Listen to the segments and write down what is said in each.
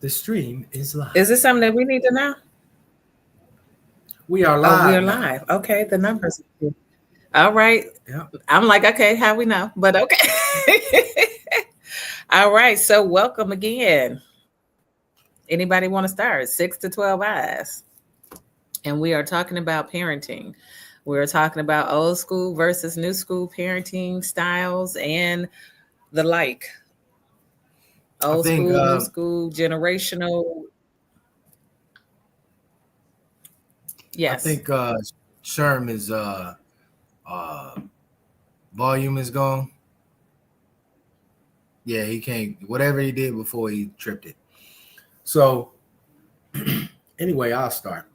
The stream is Is this live. something that we need to know? We are Oh, we are live now. live. Okay, the numbers. All right. Yeah. I'm like, okay, how we know? But okay. All right. So welcome again. Anybody want to start? 6 to 12 eyes. And we are talking about parenting. We're talking about old school versus new school parenting styles and the like. I Old think school, new uh, school, generational. I Yes. think Sherm is uh volume is gone. Yeah, he can't. Whatever he did before, he tripped it. So anyway, I'll start.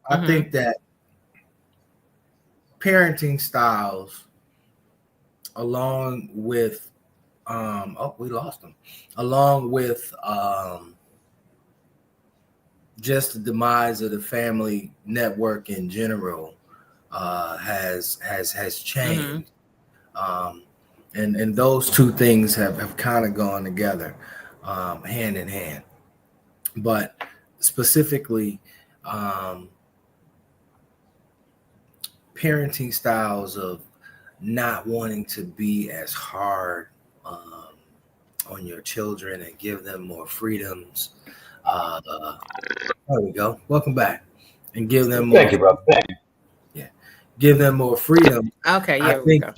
I Mm-hmm. think that parenting styles, along with oh, we lost him, along with just the demise of the family network in general, has Mm-hmm. changed. Um, and those two things have kind of gone together, hand in hand. But specifically, um, parenting styles of not wanting to be as hard on your children and give them more freedoms. Uh, there we go. Welcome back, and give them more. Thank you, brother. Thank you. Yeah, give them more freedom. Okay, I yeah, we think go.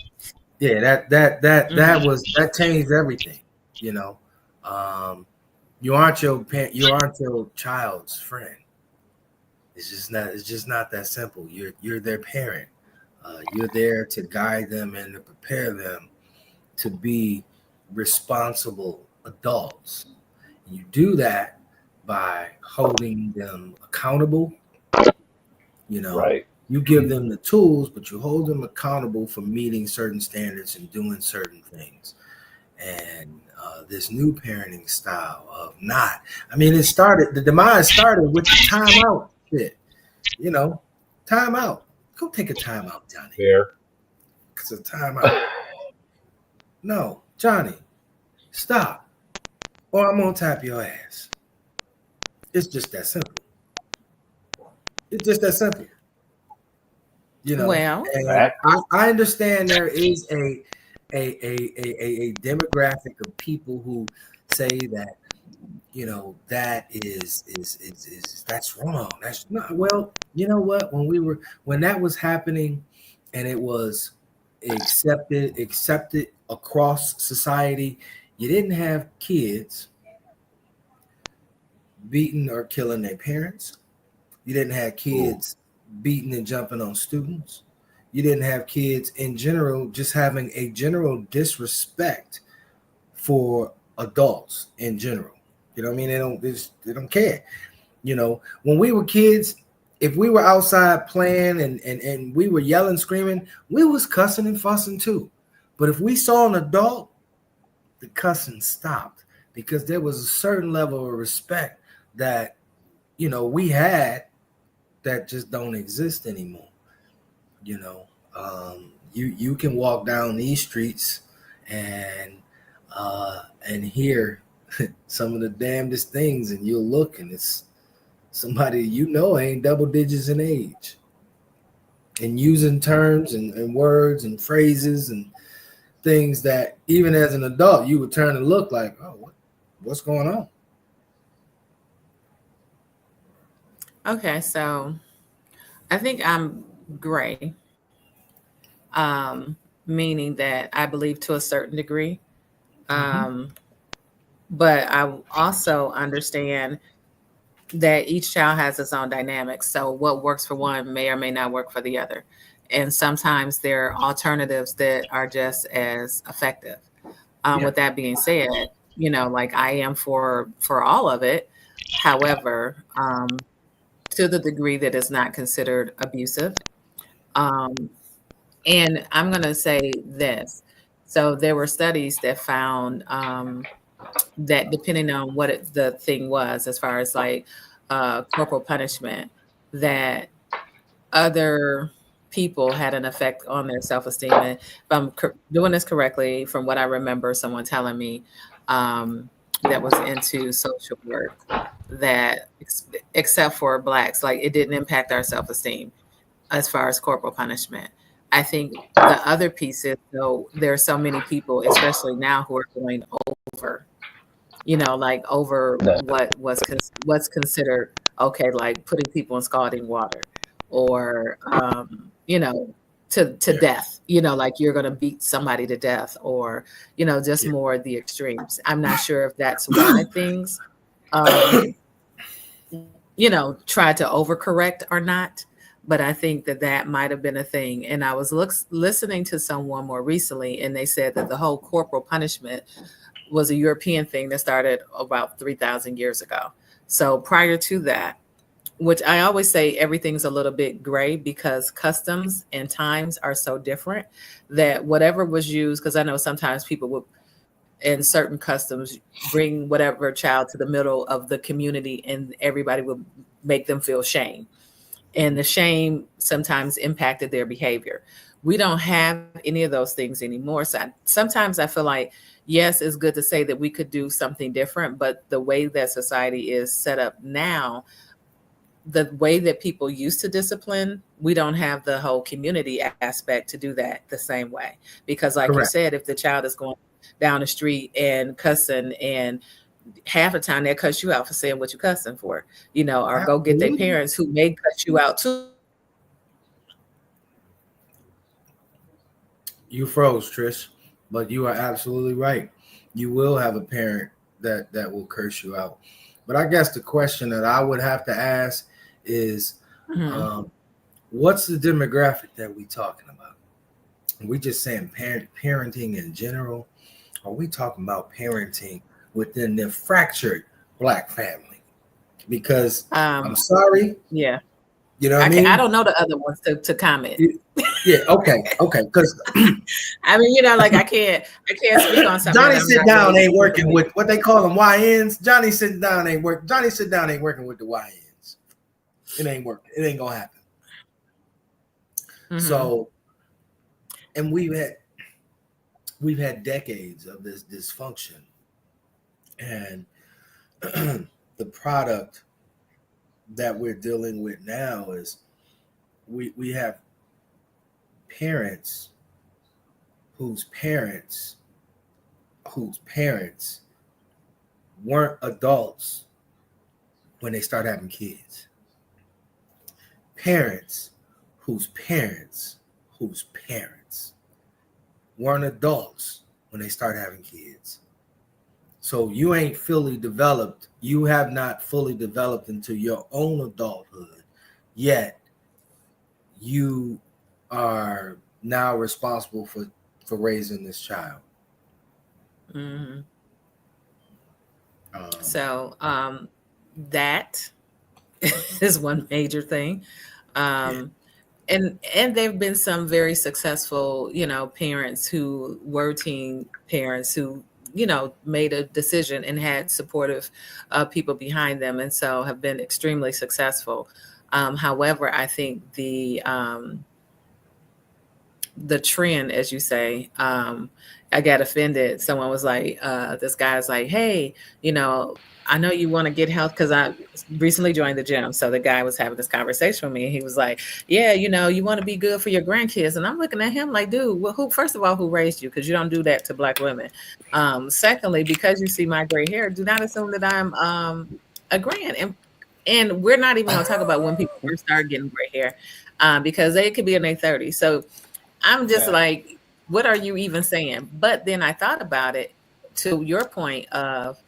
yeah, that Mm-hmm. was that changed everything. You know, um, you aren't your child's friend. It's just not that simple. You're their parent. You're there to guide them and to prepare them to be responsible adults. You do that by holding them accountable. You know, Right. you give them the tools, but you hold them accountable for meeting certain standards and doing certain things. And this new parenting style of not, I mean, the demise started with the timeout shit. You know, timeout. Go take a timeout, Johnny. There. It's a timeout. No, Johnny, stop, or I'm gonna tap your ass. It's just that simple. It's just that simple. You know, Well, and Fact. I understand there is a demographic of people who say that that is that's wrong. That's not well. You know what? When that was happening, and it was accepted across society, you didn't have kids beating or killing their parents. You didn't have Ooh. kids beating and jumping on students. You didn't have kids in general just having a general disrespect for adults in general. You know what I mean? They don't care. You know, when we were kids, if we were outside playing and we were yelling, screaming, we was cussing and fussing too. But if we saw an adult, the cussing stopped because there was a certain level of respect that we had that just don't exist anymore. You know, you can walk down these streets and and hear some of the damnedest things, and you'll look, and it's somebody ain't double digits in age, and using terms and words and phrases and things that even as an adult you would turn and look like, oh, what's going on? okay, so I think I'm gray, meaning that I believe to a certain degree. Mm-hmm. Um, but I also understand that each child has its own dynamics. So what works for one may or may not work for the other. And sometimes there are alternatives that are just as effective. Yeah. With that being said, like I am for all of it. However, to the degree that it's not considered abusive. Um, and I'm going to say this. So there were studies that found that depending on what the thing was, as far as like corporal punishment, that other people had an effect on their self-esteem. And if I'm doing this correctly, from what I remember someone telling me, um, that was into social work that, except for Blacks, like it didn't impact our self-esteem as far as corporal punishment. I think the other piece is, though, there are so many people, especially now, who are going over, like over what's considered okay, like putting people in scalding water, or to death, like you're going to beat somebody to death, or just more the extremes. I'm not sure if that's why things tried to overcorrect or not, but I think that might have been a thing. And I was listening to someone more recently, and they said that the whole corporal punishment was a European thing that started about 3,000 years ago. So prior to that, which I always say everything's a little bit gray because customs and times are so different, that whatever was used, because I know sometimes people would, in certain customs, bring whatever child to the middle of the community and everybody would make them feel shame. And the shame sometimes impacted their behavior. We don't have any of those things anymore. So sometimes I feel like, yes, it's good to say that we could do something different, but the way that society is set up now, the way that people used to discipline, we don't have the whole community aspect to do that the same way. Because like Correct. you said, if the child is going down the street and cussing, and half the time they cuss you out for saying what you cussing for, or go get their parents who may cuss you out too. You froze, Trish, but you are absolutely right. You will have a parent that will curse you out. But I guess the question that I would have to ask is, what's the demographic that we talking about? Are we just saying parenting in general? Are we talking about parenting within the fractured Black family? Because I'm sorry. Yeah. You know what I mean? I don't know the other ones to comment. Yeah. Okay. Because I mean, like I can't speak on something. Johnny sit down ain't working with what they call them YNs. Johnny sit down ain't working with the YNs. It ain't working. It ain't gonna happen. Mm-hmm. So, and we've had decades of this dysfunction, and the product that we're dealing with now is we have parents whose parents weren't adults when they start having kids. Parents whose parents weren't adults when they start having kids. So you ain't fully developed. You have not fully developed into your own adulthood yet. You are now responsible for raising this child. Mm-hmm. So that is one major thing. And there've been some very successful, parents who were teen parents who, made a decision and had supportive people behind them, and so have been extremely successful. However, I think the trend, as you say, I got offended. Someone was like, this guy's like, hey, I know you want to get health, because I recently joined the gym. So the guy was having this conversation with me, and he was like, yeah, you want to be good for your grandkids. And I'm looking at him like, dude, well, first of all, who raised you? Because you don't do that to Black women. Secondly, because you see my gray hair, do not assume that I'm a grand. And we're not even going to talk about when people first start getting gray hair, because they could be in their 30s. So I'm just like, what are you even saying? But then I thought about it, to your point of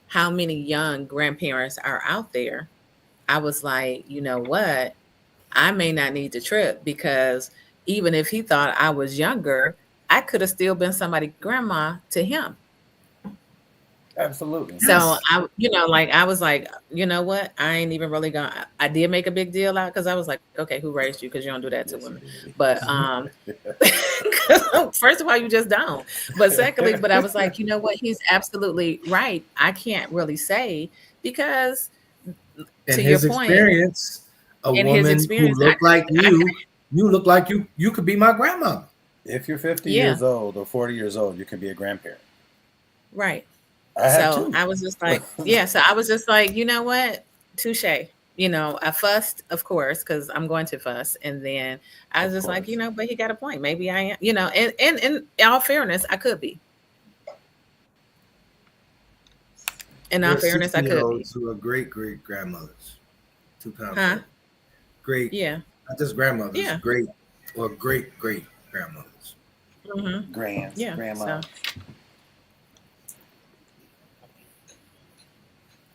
how many young grandparents are out there. I was like, you know what? I may not need to trip, because even if he thought I was younger, I could have still been somebody's grandma to him. Absolutely. So I was like, you know what? I ain't even really gonna. I did make a big deal out, because I was like, okay, who raised you? Because you don't do that to women. But first of all, you just don't. But secondly, but I was like, you know what? He's absolutely right. I can't really say, because in his experience, a woman who looked like you look like you could be my grandma. If you're 50 years old or 40 years old, you can be a grandparent. Right. I have So two. I was just like, yeah. So I was just like, you know what? Touche. You know, I fussed, of course, because I'm going to fuss. And then I was Of just like, you course. know, but he got a point. Maybe I am, you know, and in all fairness, I could be. In all Your fairness, I could be. 60-year-olds who are great great grandmothers. Too Huh? complicated. Great, Yeah. not just grandmothers, Yeah. great or great great grandmothers. Hmm. Grands, Yeah. So grandmas.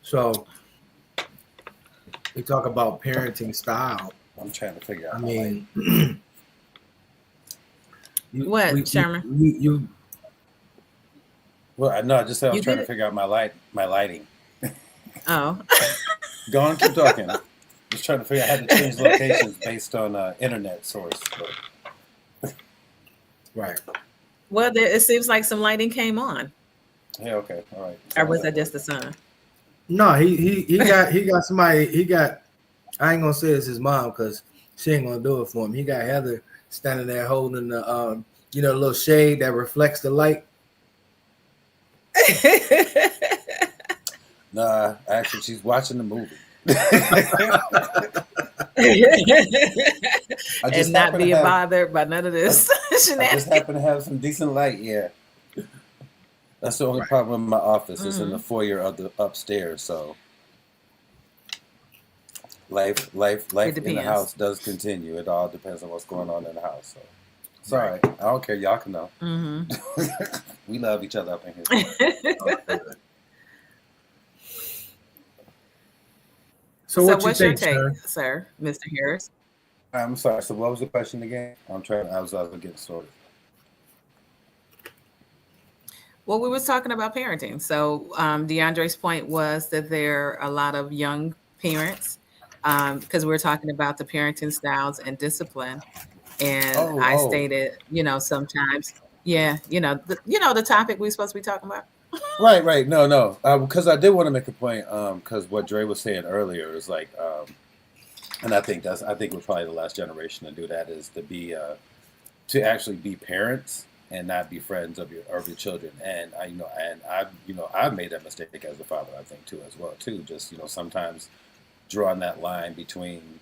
So we talk about parenting style. I'm trying to figure I out my light. mean, you what, Sherman? you Well, no, I just said I was You trying to good? figure out my lighting. Oh. Go on, keep talking. Just trying to figure out how to change locations based on internet source. But right. Well, it seems like some lighting came on. yeah, okay, all right. Or Sounds was like that just work. the sun? No, he got somebody. He got. I ain't gonna say it's his mom because she ain't gonna do it for him. He got Heather standing there holding the the little shade that reflects the light. Nah, actually, she's watching the movie. I just And not happen to being have bothered by none of I, this I just shenanigans. happen to have some decent light. Yeah, that's the only Right. problem in my office. It's in the Hmm. foyer of the upstairs. So It life in the depends. house does continue. It all depends on what's going on in the house. So it's all Right. right. I don't care. Y'all can know. Hmm. We love each other up in here. Oh, good. So So, what you what's your think, take, sir? sir, Mr. Harris? I'm sorry. So what was the question again? I was getting sorted. Well, we was talking about parenting. So, DeAndre's point was that there are a lot of young parents because we're talking about the parenting styles and discipline. And Oh, I oh. stated, sometimes, yeah, the topic we're supposed to be talking about. Right, right. No, no. Because I did want to make a point. Because what Dre was saying earlier is like, and I think we're probably the last generation to do that is to actually be parents and not be friends of your children. And I've made that mistake as a father. I think too as well too. Just sometimes drawing that line between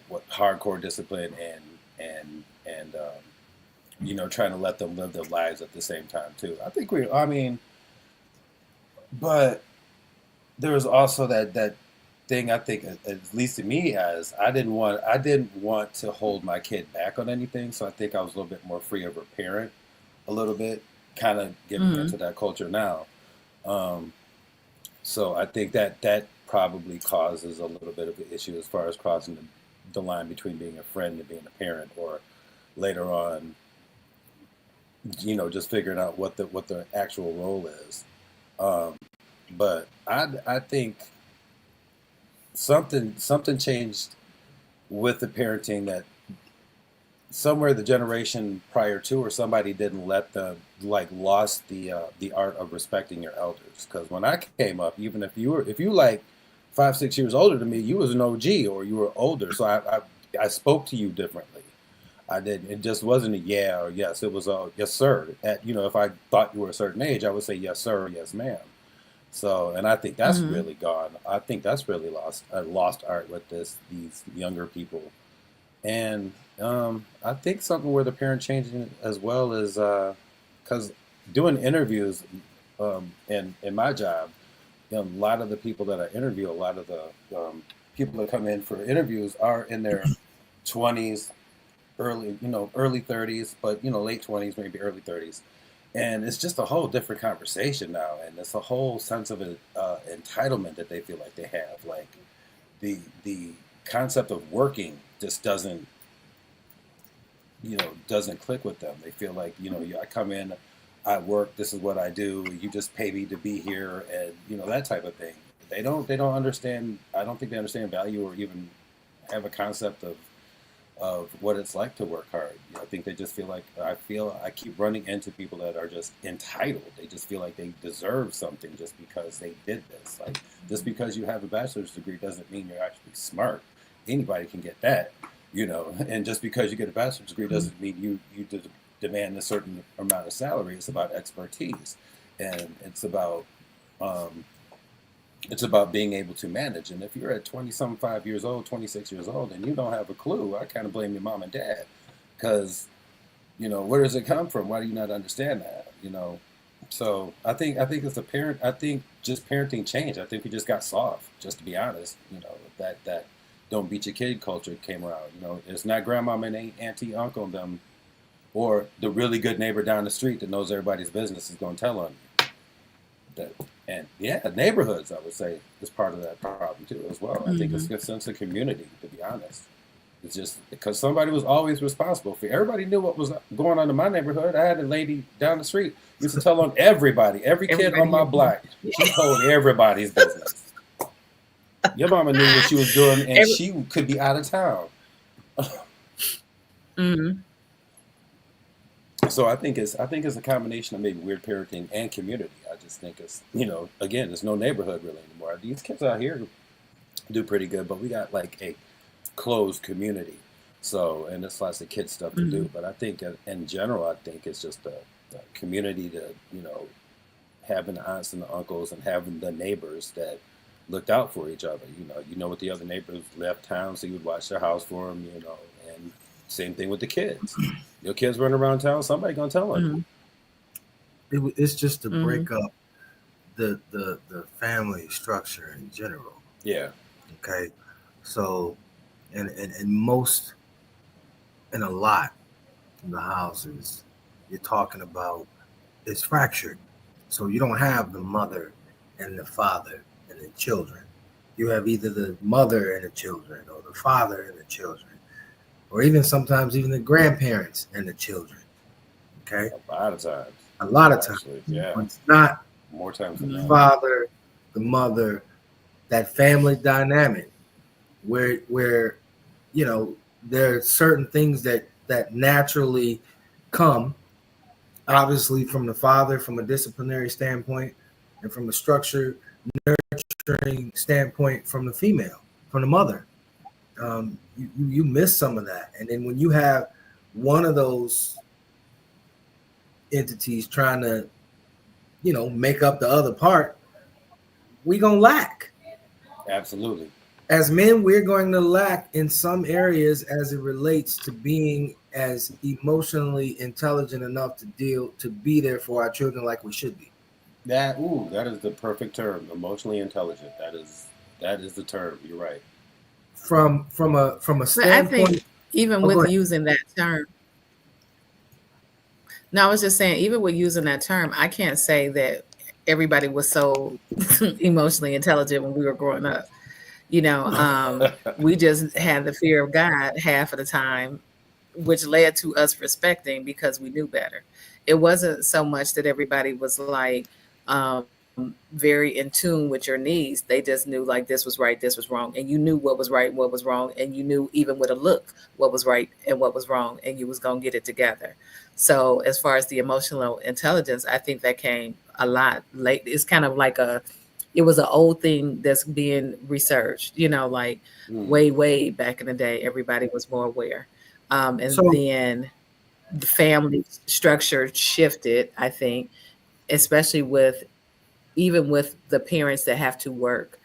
what hardcore discipline and trying to let them live their lives at the same time too. I mean, but there was also that thing. I think at least to me, as I didn't want to hold my kid back on anything, so I think I was a little bit more free of a parent, a little bit, kind of getting Hmm. into that culture now. Um, so I think that probably causes a little bit of an issue as far as crossing the line between being a friend and being a parent, or later on, just figuring out what the actual role is. Um, but I think something changed with the parenting, that somewhere the generation prior to, or somebody didn't let them, like, lost the art of respecting your elders. Because when I came up, even if you like 5 6 years older than me, you was an OG or you were older, so I spoke to you differently. I didn't. It just wasn't a yeah or yes. It was a yes sir. If I thought you were a certain age, I would say yes sir or yes ma'am. So, and I think that's Hmm. really gone. I think that's really lost art with these younger people. And I think something where the parent changing as well is because doing interviews, in my job, a lot of the people that I interview, a lot of the people that come in for interviews are in their 20s, early 30s, but late 20s, maybe early 30s. And it's just a whole different conversation now, and it's a whole sense of entitlement that they feel like they have. Like the concept of working just doesn't click with them. They feel like, I come in, I work, this is what I do, you just pay me to be here, and that type of thing. They don't understand. I don't think they understand value, or even have a concept of what it's like to work hard. I think they just feel like, I keep running into people that are just entitled. They just feel like they deserve something just because they did this. Like, just because you have a bachelor's degree doesn't mean you're actually smart. Anybody can get that, and just because you get a bachelor's degree doesn't mean you demand a certain amount of salary. It's about expertise. and it's about being able to manage. And if you're at 5 years old, 26 years old, and you don't have a clue, I kind of blame your mom and dad, because where does it come from? Why do you not understand that? So I think as a parent, I think just parenting changed. I think we just got soft, just to be honest. That don't beat your kid culture came around. It's not grandma and auntie, uncle, and them, or the really good neighbor down the street that knows everybody's business is going to tell on you. And neighborhoods, I would say, is part of that problem too, as well. I think it's a sense of community, to be honest. It's just because somebody was always responsible for. Everybody knew what was going on in my neighborhood. I had a lady down the street used to tell on everybody, every kid on my block. She told everybody's business. Your mama knew what she was doing, and she could be out of town. So I think it's a combination of maybe weird parenting and community. I just think it's again, there's no neighborhood really anymore. These kids out here do pretty good, but we got like a closed community. So, and it's lots of kid stuff to do. But I think in general, I think it's just the community to having the aunts and the uncles and having the neighbors that looked out for each other. What the other neighbors left town, so you would watch their house for them. And same thing with the kids. Your kids running around town, somebody gonna tell them. It's just to break up the family structure in general. Yeah. Okay. So, and most, in a lot of the houses you're talking about, it's fractured. So you don't have the mother and the father and the children. You have either the mother and the children, or the father and the children, or even sometimes even the grandparents and the children. Okay. A lot of times. Actually, yeah. But it's not more times than the that. father, the mother, that family dynamic where there are certain things that naturally come, obviously, from the father, from a disciplinary standpoint, and from a structure nurturing standpoint from the female, from the mother. You miss some of that. And then when you have one of those entities trying to make up the other part, we gonna lack. Absolutely. As men, we're going to lack in some areas as it relates to being as emotionally intelligent enough to be there for our children like we should be. That is the perfect term. Emotionally intelligent. That is the term. You're right. From a standpoint. I think even with using that term. No, I was just saying, even with using that term, I can't say that everybody was so emotionally intelligent when we were growing up. We just had the fear of God half of the time, which led to us respecting because we knew better. It wasn't so much that everybody was like very in tune with your needs. They just knew like this was right, this was wrong, and you knew what was right and what was wrong, and you knew even with a look what was right and what was wrong, and you was gonna get it together. So as far as the emotional intelligence, I think that came a lot late. It's kind of like it was an old thing that's being researched, way back in the day, everybody was more aware. Then the family structure shifted, I think, especially even with the parents that have to work.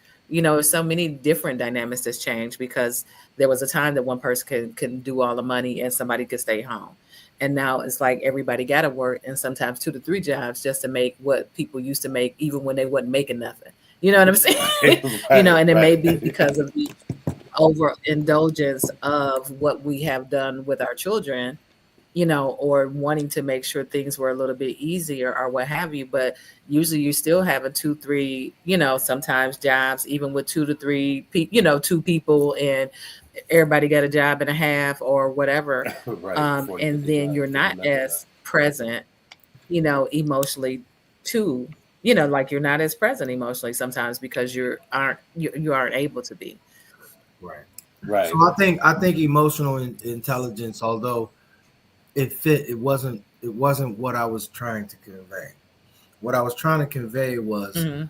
So many different dynamics that's changed because there was a time that one person can do all the money and somebody could stay home. And now it's like everybody got to work, and sometimes 2 to 3 jobs just to make what people used to make, even when they wasn't making nothing. You know what I'm saying? And it may be because of the overindulgence of what we have done with our children, or wanting to make sure things were a little bit easier or what have you. But usually you still have a 2, 3, sometimes jobs, even with 2 to 3 2 people, and everybody got a job and a half or whatever. Right. And then you're not as present, emotionally too. Like you're not as present emotionally sometimes because you aren't able to be. Right. So I think emotional intelligence, although it wasn't what I was trying to convey. What I was trying to convey was that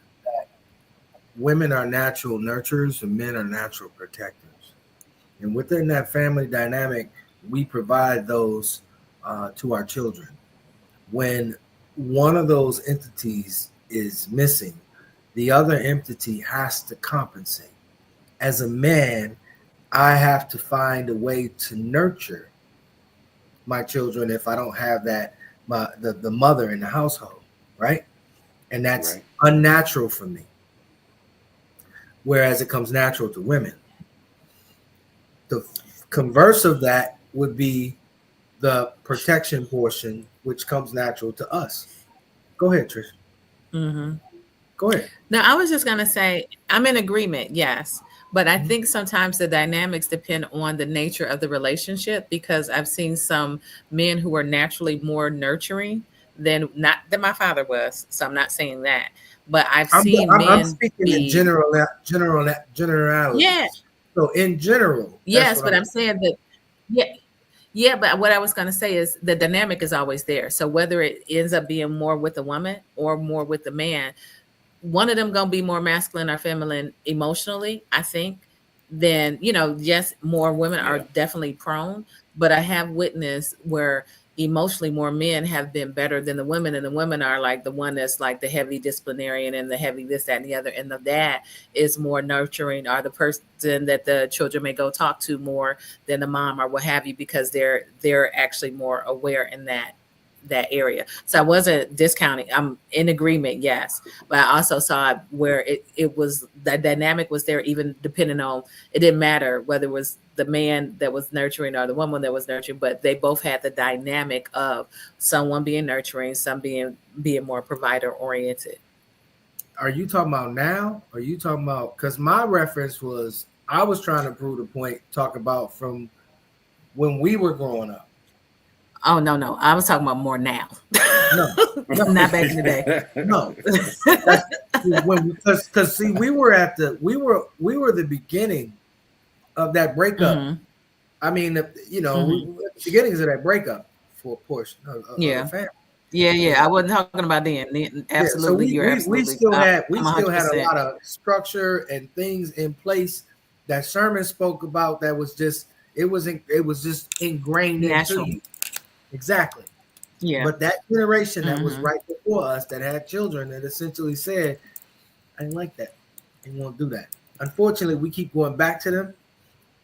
women are natural nurturers and men are natural protectors. And within that family dynamic, we provide those to our children. When one of those entities is missing, the other entity has to compensate. As a man, I have to find a way to nurture my children if I don't have that, the mother in the household, right? And that's Right. unnatural for me. Whereas it comes natural to women. The converse of that would be the protection portion, which comes natural to us. Go ahead, Trish. Mm-hmm. Go ahead. No, I was just going to say, I'm in agreement, yes. But I Mhm. think sometimes the dynamics depend on the nature of the relationship, because I've seen some men who are naturally more nurturing than my father was. So I'm not saying that. But I've seen I'm men speaking in be, generalities. yeah, So in general, that's yes, what but I'm I'm saying that, yeah, yeah, but what I was going to say is the dynamic is always there. So whether it ends up being more with a woman or more with the man, one of them gonna be more masculine or feminine emotionally, I think, than, yes, more women are Yeah. definitely prone, but I have witnessed where emotionally more men have been better than the women, and the women are like the one that's like the heavy disciplinarian and the heavy this, that, and the other, and the dad is more nurturing, or the person that the children may go talk to more than the mom or what have you, because they're actually more aware in that area. So I wasn't discounting. I'm in agreement, yes. But I also saw it where it was, the dynamic was there, even depending on, it didn't matter whether it was the man that was nurturing or the woman that was nurturing, but they both had the dynamic of someone being nurturing, some being more provider oriented. Are you talking about now? Or are you talking about, because my reference was, I was trying to prove the point, talk about from when we were growing up. Oh no, I was talking about more now. No, Not back in the day. no. That's when, because see, we were the beginning of that breakup. Mhm. I mean, Mhm. we were at the beginnings of that breakup for a portion of the Yeah. family. Yeah. I wasn't talking about then. Yeah, so Absolutely, you're we absolutely. still had I'm a 100%. lot of structure and things in place that Sherman spoke about. That was just it was just ingrained into Natural. you. Exactly. Yeah. But that generation that was Mhm. right before us, that had children, that essentially said, "I didn't like that. I didn't want to do that." Unfortunately, we keep going back to them,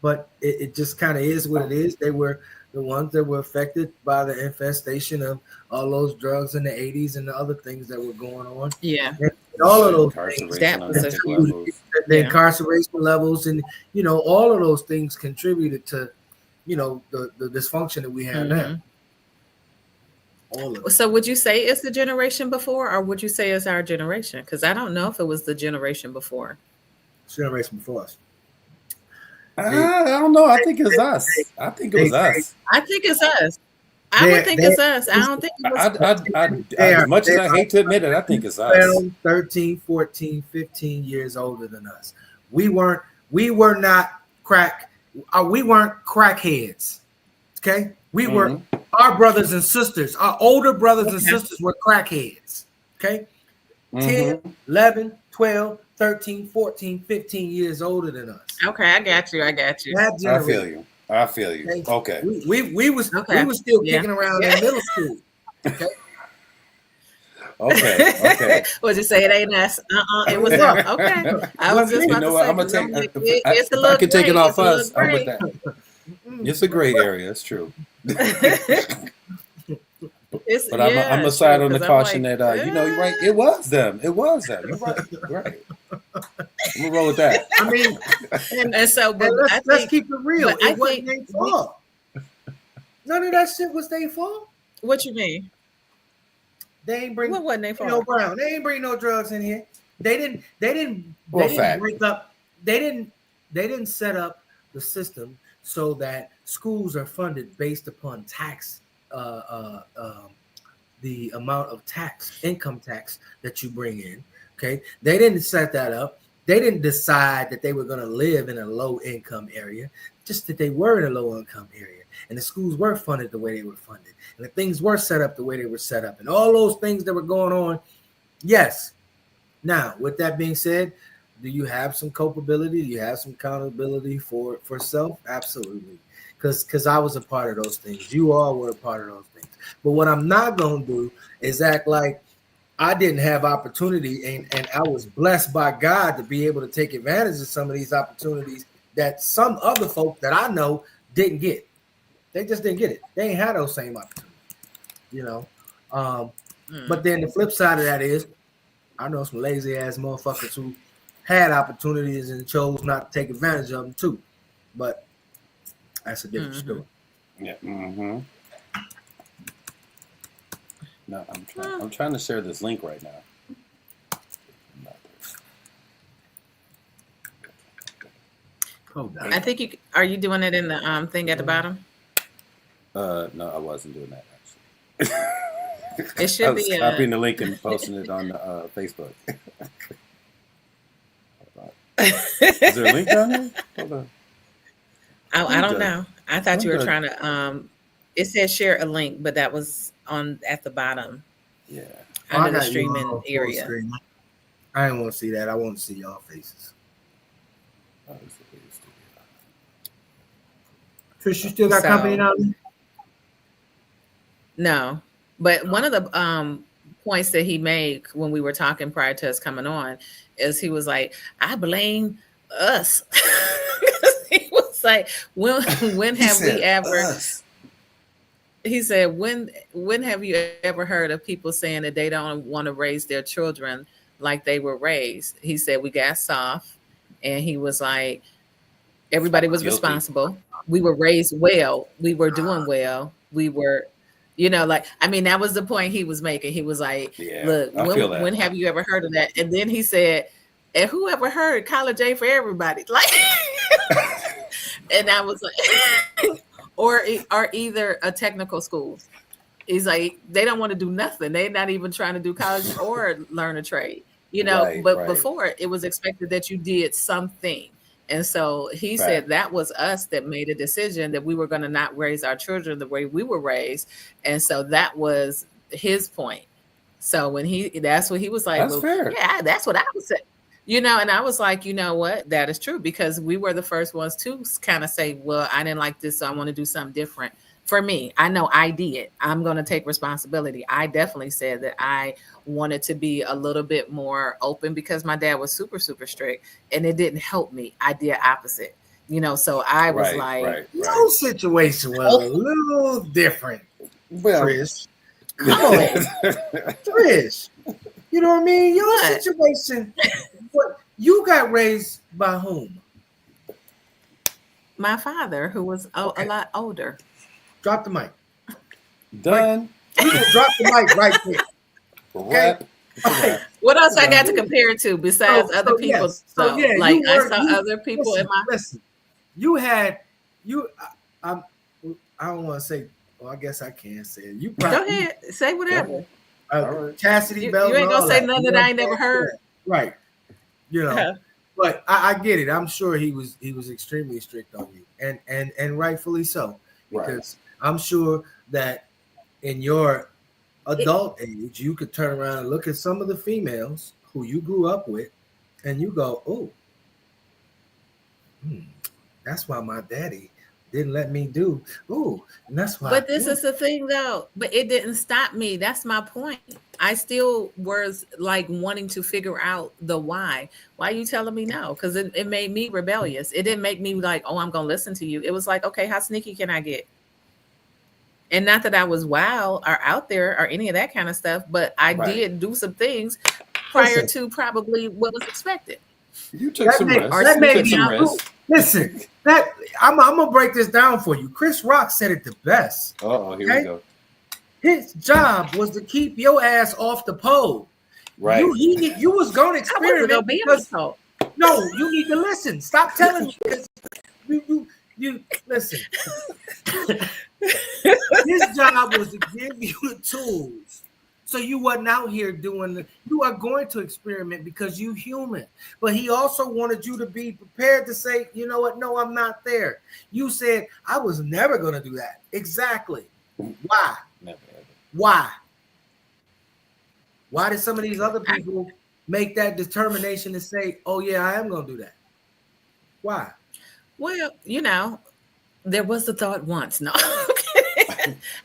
but it just kind of is what it is. They were the ones that were affected by the infestation of all those drugs in the 80s and the other things that were going on. Yeah. And all of The those things, incarceration on was a different huge, levels. the yeah. incarceration levels, and all of those things contributed to the dysfunction that we have now. Mhm. All of it. So would you say it's the generation before, or would you say it's our generation? Because I don't know if it was the generation before. Generation before us. I don't know. I think it's us. I think it was us. I think it's us. I would think it's us. I don't think it was. As much as I hate to admit it, I think it's us. 12, 13, 14, 15 years older than us. We were not crack. We weren't crackheads. Okay. We were, our brothers and sisters, our older brothers and sisters were crackheads. Okay. 10, 11, 12, 13, 14, 15 years older than us. Okay, I got you. I feel you. Okay. We was still kicking around in middle school. Okay. Okay. Was you say it ain't us? It was us. Okay. I was just about to say, I'm gonna take. it's a If little I can take it gray. off It's us, I'm with that. It's a gray area. It's true. But I'm a side on the caution that you're right. It was them. You're right. I'm gonna roll with that. I mean, and so, but let's keep it real. But It wasn't their fault. None of that shit was their fault. What you mean? They ain't bring what wasn't their fault? Brown. They ain't bring no drugs in here. They didn't break up. They didn't set up the system so that schools are funded based upon tax, the amount of income tax that you bring in. Okay, they didn't set that up. They didn't decide that they were going to live in a low income area, just that they were in a low income area, and the schools were funded the way they were funded, and the things were set up the way they were set up, and all those things that were going on. Yes. Now, with that being said, do you have some culpability? Do you have some accountability for self? Absolutely. Because I was a part of those things. You all were a part of those things. But what I'm not going to do is act like I didn't have opportunity, and I was blessed by God to be able to take advantage of some of these opportunities that some other folk that I know didn't get. They just didn't get it. They ain't had those same opportunities, you know. But then the flip side of that is, I know some lazy ass motherfuckers who had opportunities and chose not to take advantage of them too. But that's a different story. Yeah. No, I'm trying to share this link right now. I think are you doing it in the thing at the bottom? No, I wasn't doing that actually. It should be copying the link and posting it on Facebook. Is there a link down there? Hold on. I don't know. I thought you were trying to. It said share a link, but that was at the bottom. Yeah. Under the streaming area. I didn't want to see that. I want to see y'all faces. Trish, you still got company now? No, but one of the points that he made when we were talking prior to us coming on is he was like, "I blame us." He was like, "When have we ever?" Us. He said, "When have you ever heard of people saying that they don't want to raise their children like they were raised?" He said, "We got soft," and he was like, "Everybody was responsible. We were raised well. We were doing well. We were." You know, like, I mean, that was the point he was making. He was like, look, when have you ever heard of that? And then he said, and who ever heard college ain't for everybody? Like, and I was like, or either a technical school. He's like, they don't want to do nothing. They're not even trying to do college or learn a trade, you know, before it was expected that you did something. And so he said that was us that made a decision that we were going to not raise our children the way we were raised. And so that was his point. So when that's what he was like, that's fair. Yeah, that's what I was saying. You know, and I was like, you know what? That is true, because we were the first ones to kind of say, well, I didn't like this, so I want to do something different. For me, I know I did. I'm going to take responsibility. I definitely said that I wanted to be a little bit more open because my dad was super, super strict, and it didn't help me. I did opposite, you know, so I was your situation was a little different. Well, Chris, come on, Chris, you know what I mean? Your situation, what you got raised by whom? My father, who was a lot older. Drop the mic. Done. You can drop the mic right there. Okay. What else I got to compare it to besides other people? Yes. Like I saw other people in my. Listen, you had you. I don't want to say. Well, I guess I can say it. You probably, go ahead, say whatever. Chastity belt. You ain't gonna say nothing that I ain't never heard. Right. You know. But I get it. I'm sure he was extremely strict on you, and rightfully so, because I'm sure that in your adult age, you could turn around and look at some of the females who you grew up with, and you go, "Oh, that's why my daddy didn't let me do." Oh, and that's why. But this is the thing, though. But it didn't stop me. That's my point. I still was like wanting to figure out the why. Why are you telling me no? Because it made me rebellious. It didn't make me like, oh, I'm gonna listen to you. It was like, okay, how sneaky can I get? And not that I was wild or out there or any of that kind of stuff, but I did do some things prior to probably what was expected. You took some rest. Listen, I'm gonna break this down for you. Chris Rock said it the best. Oh, here we go. His job was to keep your ass off the pole. Right. You was going to experiment because no, you need to listen. Stop telling me. You listen. His job was to give you the tools, so you wasn't out here doing. You are going to experiment because you human. But he also wanted you to be prepared to say, you know what? No, I'm not there. You said I was never going to do that. Exactly. Why? Never. Why? Why did some of these other people make that determination to say, "Oh yeah, I am going to do that"? Why? Well, you know, there was the thought once. No,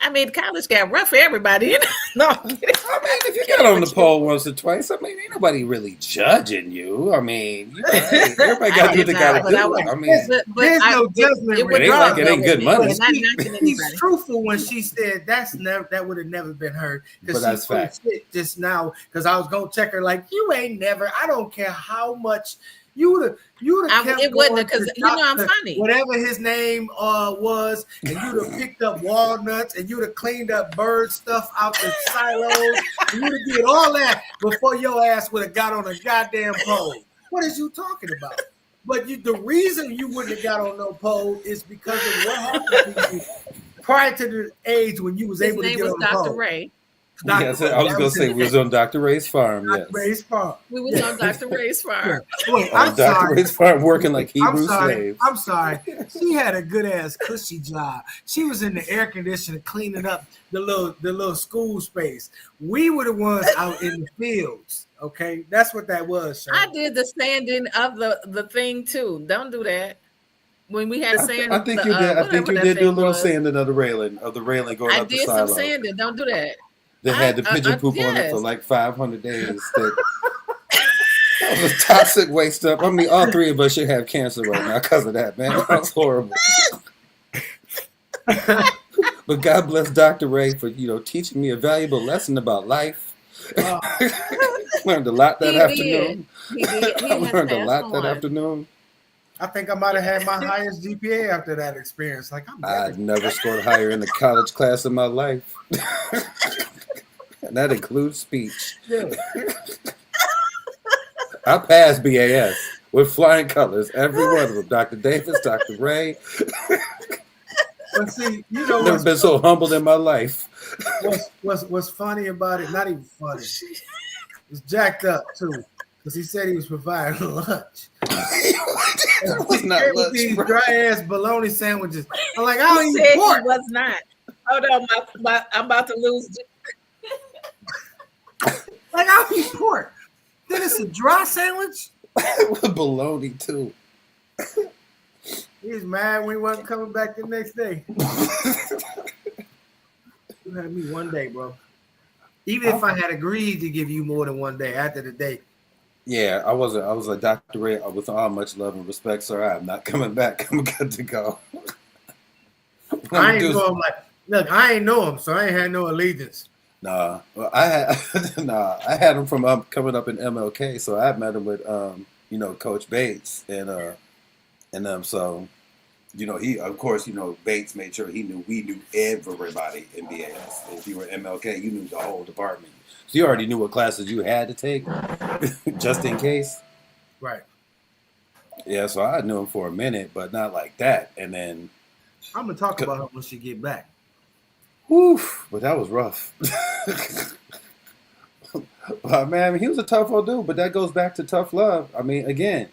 I mean, college got rough for everybody. You know? No, I'm kidding. I mean, if you got on the pole once or twice, I mean, ain't nobody really judging you. I mean, you know, hey, everybody got to do what they got to do. I mean, there's no judgment. it ain't like it ain't good money. She's truthful when she said that would have never been her. But that's fact. Just now, because I was gonna check her like, you ain't never. I don't care how much you would have kept it wouldn't, because you know I'm funny. Whatever his name was, and you'd have picked up walnuts, and you'd have cleaned up bird stuff out the silos, and you'd have did all that before your ass would have got on a goddamn pole. What is you talking about? But the reason you wouldn't have got on no pole is because of what happened to you prior to the age when you was able to get on the pole. Dr. Ray. Yes, I was going to say we was on Dr. Ray's farm. Yes. Ray's farm. We was on Dr. Ray's farm. Wait, on Dr. Ray's farm working like Hebrew slaves. I'm sorry. She had a good ass cushy job. She was in the air conditioner cleaning up the little school space. We were the ones out in the fields. Okay, that's what that was. Sean. I did the sanding of the thing too. Don't do that. When we had sand, I think you did. I think you did do a little sanding of the railing going up the silo. I did some sanding. Don't do that. They had the pigeon poop on it for like 500 days. That was a toxic waste up. I mean, all three of us should have cancer right now because of that, man. That's horrible. But God bless Dr. Ray for teaching me a valuable lesson about life. Learned a lot that afternoon. I learned a lot that afternoon. I think I might have had my highest GPA after that experience. Like I've never scored higher in a college class in my life. And that includes speech. Yeah. I passed BAS with flying colors, every one of them. Dr. Davis, Dr. Ray. But see, never been so humbled in my life. What's funny about it? Not even funny. It's jacked up too, because he said he was providing lunch. It was not lunch. These dry ass bologna sandwiches. I'm like, I don't eat pork. He was not. Hold on, I'm about to lose. Like, I don't eat pork. Then it's a dry sandwich. With bologna too. He was mad when he wasn't coming back the next day. You had me one day, bro. Even if I had agreed to give you more than one day after the date. Yeah, I was like, Dr. Ray, with all much love and respect, sir, I'm not coming back. I'm good to go. I ain't know him look, I ain't know him, so I ain't had no allegiance. Nah, well, I had him from coming up in MLK, so I met him with Coach Bates and so he, of course, Bates made sure we knew everybody in BAS. If you were MLK, you knew the whole department. So you already knew what classes you had to take, just in case. Right. Yeah, so I knew him for a minute, but not like that. And then I'm gonna talk about him when she get back. Whew, but that was rough. But man, he was a tough old dude, but that goes back to tough love. I mean, again,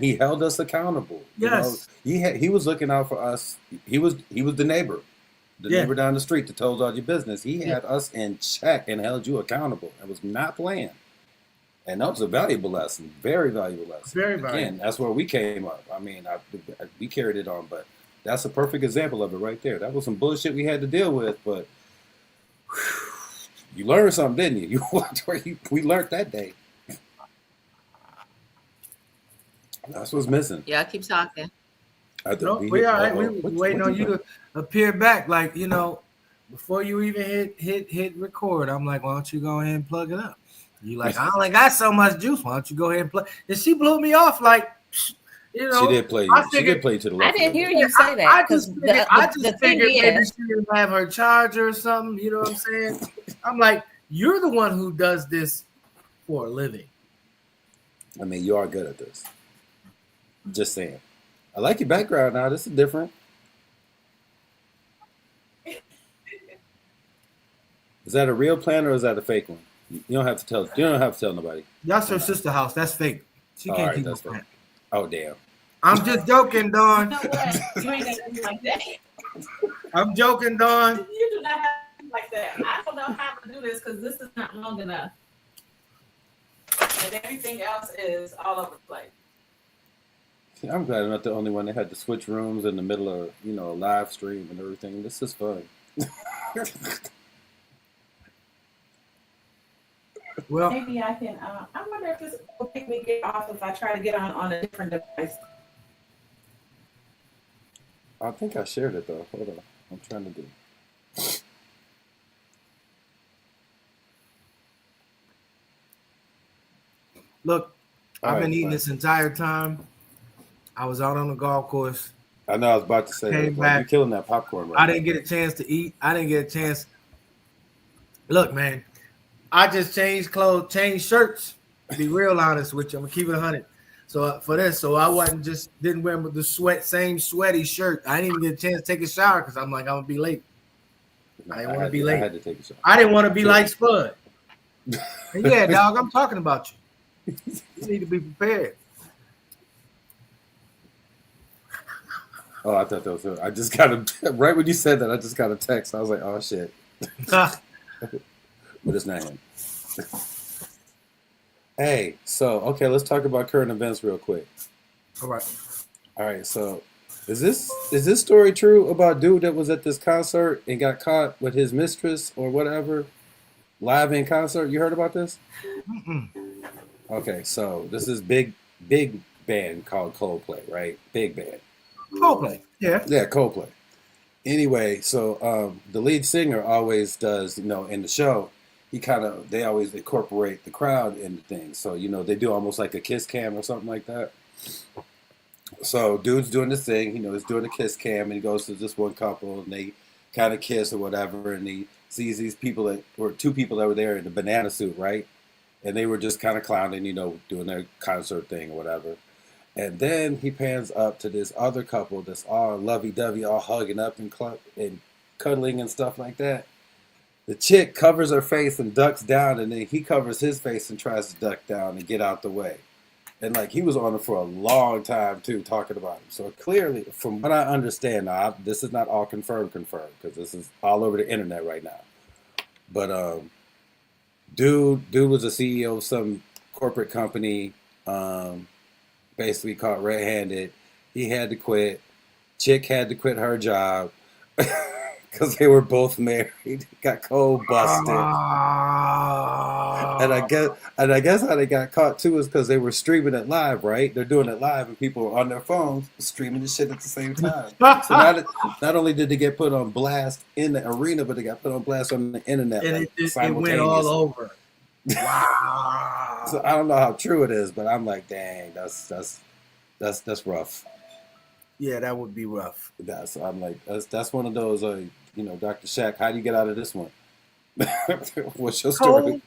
he held us accountable. Yes. He was looking out for us. He was the neighbor. Neighbor down the street that told all your business. He had us in check and held you accountable. It was not playing. And that was a valuable lesson. Very valuable lesson. Very valuable. Again, that's where we came up. I mean, we carried it on, but that's a perfect example of it right there. That was some bullshit we had to deal with, but you learned something, didn't you? You walked where we learned that day. That's what's missing. Yeah, keep talking. We all right. We waiting on you to appear back. Like, before you even hit record, I'm like, why don't you go ahead and plug it up? You like, I only got so much juice. Why don't you go ahead and plug? And she blew me off like, she did play you. She did play you to the left. I didn't hear you say that. I just figured maybe she didn't have her charger or something. You know what I'm saying? I'm like, you're the one who does this for a living. I mean, you are good at this. Just saying. I like your background now. This is different. Is that a real plan or is that a fake one? You don't have to tell. You don't have to tell nobody. That's her sister house. That's fake. She can't keep it fake. Oh damn. I'm just joking, Dawn. You know what? You ain't gonna do like that. I'm joking, Dawn. You do not have to do like that. I don't know how to do this because this is not long enough. And everything else is all over the place. See, I'm glad I'm not the only one that had to switch rooms in the middle of, a live stream and everything. This is fun. Well, Maybe I can. I wonder if this will make me get off if I try to get on a different device. I think I shared it though. Hold on. I'm trying to do. look, All I've been right, eating fine. this entire time. I was out on the golf course. I know I was about to say Came like, you're back. killing that popcorn right I now. didn't get a chance to eat. I didn't get a chance. Look, man, I just changed clothes, changed shirts. To be real honest with you, I'm gonna keep it 100. So for this, so I wasn't just didn't wear the same sweaty shirt. I didn't even get a chance to take a shower because I'm like I'm gonna be late. I didn't want to be I late. had to take a shot. I didn't want to be like Spud. And yeah, dog, I'm talking about you. You need to be prepared. Oh, I thought that was it. I just got a right when you said that. I just got a text. I was like, oh shit, but it's not him. Hey, so okay, let's talk about current events real quick. All right. All right, so is this story true about dude that was at this concert and got caught with his mistress or whatever live in concert? You heard about this? Mm-mm. Okay, so this is big band called Coldplay, right? Big band. Coldplay. Yeah. Yeah, Coldplay. Anyway, so the lead singer always does, in the show, they always incorporate the crowd into things. So, they do almost like a kiss cam or something like that. So dude's doing this thing, he's doing a kiss cam, and he goes to this one couple, and they kind of kiss or whatever, and he sees these people two people that were there in a banana suit, right? And they were just kind of clowning, doing their concert thing or whatever. And then he pans up to this other couple that's all lovey-dovey, all hugging up and cuddling and stuff like that. The chick covers her face and ducks down, and then he covers his face and tries to duck down and get out the way. And he was on it for a long time too, talking about him. So clearly, from what I understand, now this is not all confirmed, because this is all over the internet right now. But dude was a CEO of some corporate company. Basically caught red-handed. He had to quit. Chick had to quit her job because they were both married. Got cold busted. And I guess how they got caught too is because they were streaming it live, right? They're doing it live, and people are on their phones streaming the shit at the same time. So not only did they get put on blast in the arena, but they got put on blast on the internet, And it went all over. Wow. So I don't know how true it is, but I'm like, dang, that's rough. Yeah, that would be rough. I'm like, that's one of those, Dr. Shaq, how do you get out of this one? What's your story?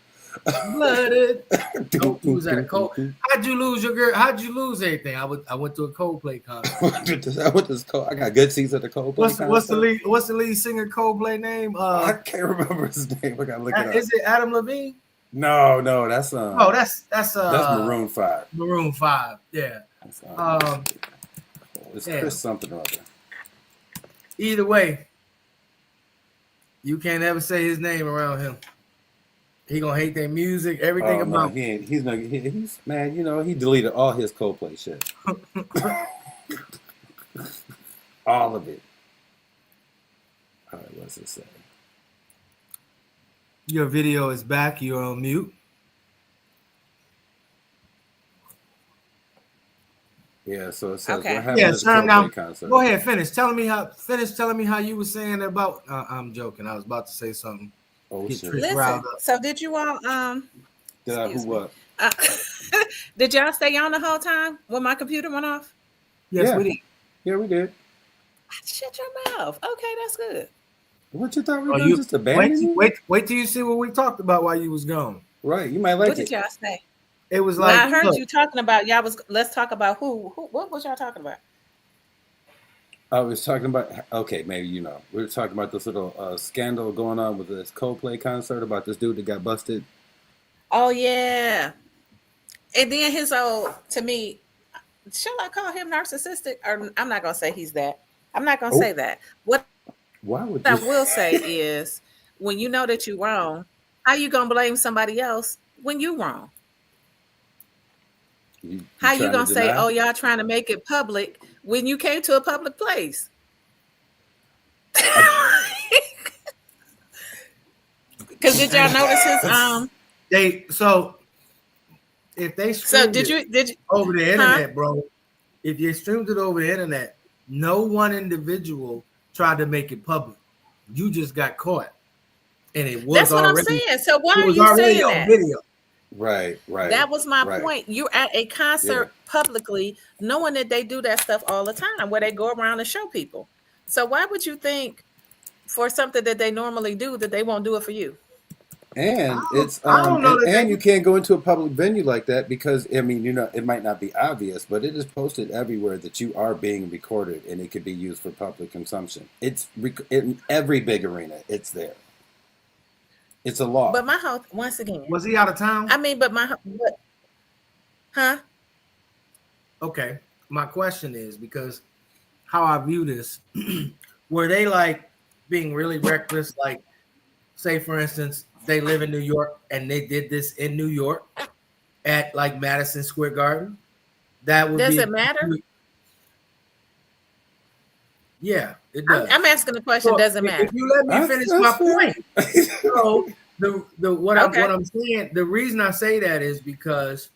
Blooded. You was at a cold. How'd you lose your girl? How'd you lose anything? I went to a Coldplay concert. I got good seats at the Coldplay concert. What's the lead singer Coldplay name? I can't remember his name. I gotta look it up. Is it Adam Levine? No, that's that's Maroon 5. Maroon 5, yeah. It's Chris something or other. Either way, you can't ever say his name around him. He gonna hate their music, everything about. No, he's man. He deleted all his Coldplay shit, all of it. All right, what's it say? Your video is back. You're on mute. Yeah, so it says Okay. what happened at the Coldplay concert. Go ahead, finish telling me how you were saying about. I'm joking. I was about to say something. Oh shit! Listen. So did you all did y'all stay on the whole time when my computer went off? Yes, we did. Yeah, we did. Shut your mouth. Okay, that's good. What you thought we were doing? Just abandoning? Wait till you see what we talked about while you was gone. Right, you might like What did y'all say? It was like I heard you talking about let's talk about who what was y'all talking about? I was talking about, okay, maybe we were talking about this little scandal going on with this Coldplay concert about this dude that got busted. Oh yeah, and then to me, shall I call him narcissistic? Or I'm not gonna say he's that. I'm not gonna say that. Why would I will say is when you know that you're wrong, how you gonna blame somebody else when you wrong? How you gonna say, oh, y'all trying to make it public when you came to a public place? Because did y'all notice his So if they So streamed did it you over the huh? internet, bro, if you streamed it over the internet, no one individual tried to make it public. You just got caught, and it That's was what I'm already saying. So why it are was you already saying on that? video. Right. That was my Right. point. You're at a concert publicly, knowing that they do that stuff all the time, where they go around and show people. So why would you think for something that they normally do that they won't do it for you? And it's I don't know that and they. you can't go into a public venue like that because I mean it might not be obvious, but it is posted everywhere that you are being recorded and it could be used for public consumption. It's in every big arena. It's there. It's a law. But my whole once again, Was he out of town? I mean, huh? Okay. My question is because how I view this, were they like being really reckless? Like, say for instance, they live in New York and they did this in New York at like Madison Square Garden. That would Does be it matter? Yeah, it does. I'm asking the question. So Does it matter? if you let me finish my point, so what Okay. I'm saying, the reason I say that is because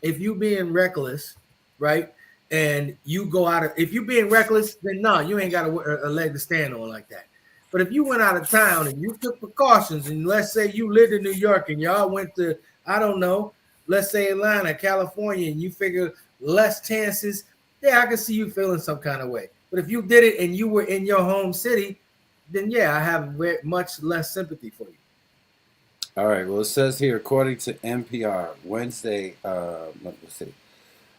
if you being reckless, right, and you go out of, if you being reckless, then no, you ain't got a leg to stand on like that. But if you went out of town and you took precautions, and let's say you lived in New York and y'all went to, I don't know, let's say Atlanta, California, and you figure less chances, yeah, I can see you feeling some kind of way. But if you did it and you were in your home city, then yeah, I have much less sympathy for you. All right. Well, it says here, according to NPR, Wednesday, let's see,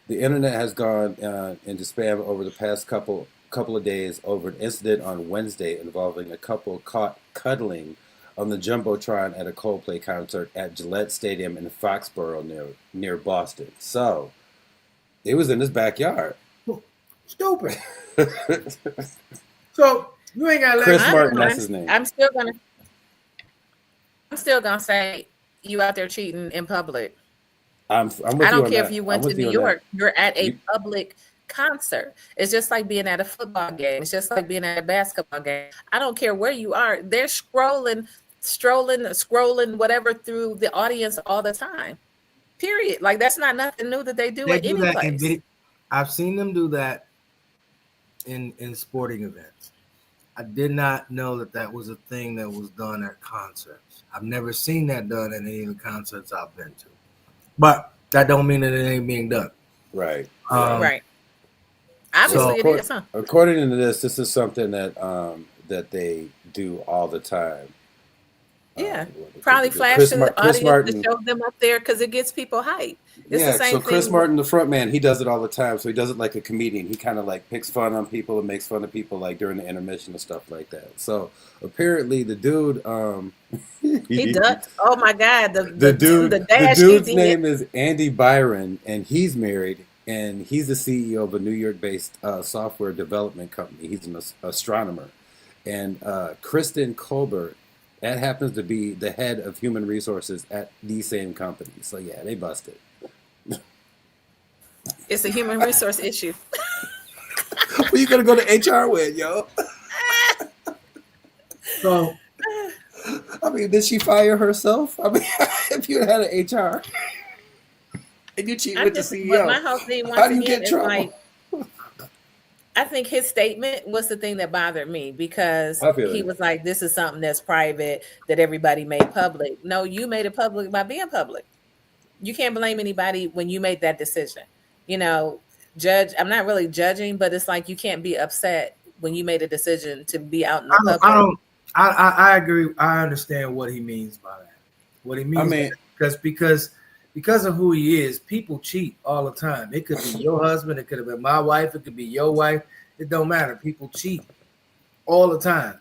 the internet has gone into spam over the past couple of days over an incident on Wednesday involving a couple caught cuddling on the jumbotron at a Coldplay concert at Gillette Stadium in Foxborough near Boston. So it was in his backyard. Stupid. So you ain't got Chris Martin, that's his name. I'm still gonna say you out there cheating in public. I'm with I you don't on care that. if you went to New York. You're at a public concert. It's just like being at a football game. It's just like being at a basketball game. I don't care where you are. They're scrolling, whatever through the audience all the time. Period. Like that's not nothing new that they do at any place. I've seen them do that in sporting events. I did not know that was a thing that was done at concerts. I've never seen that done at any of the concerts I've been to. But that don't mean that it ain't being done. Right. Right. Obviously, it is. Huh? According to this is something that that they do all the time. Yeah, probably flash to the audience to show them up there because it gets people hyped. It's the same so Chris thing. Martin, the front man, he does it all the time. So he does it like a comedian. He kind of like picks fun on people and makes fun of people like during the intermission and stuff like that. So apparently the dude, he does. Oh my God, the dude's name is Andy Byron, and he's married, and he's the CEO of a New York-based software development company. He's an astronomer, and Kristen Colbert. That happens to be the head of human resources at the same company. So yeah, they busted. It's a human resource issue. Who you gonna go to HR with, yo? So, I mean, did she fire herself? I mean, if you had an HR and you cheat with the CEO, but my whole thing how do you get in trouble? Like, I think his statement was the thing that bothered me because he was like, this is something that's private that everybody made public. No, you made it public by being public. You can't blame anybody when you made that decision. You know, I'm not really judging, but it's like you can't be upset when you made a decision to be out in the public. I agree. I understand what he means by that. What he means because of who he is, people cheat all the time. It could be your husband, it could have been my wife, it could be your wife. It don't matter. People cheat all the time.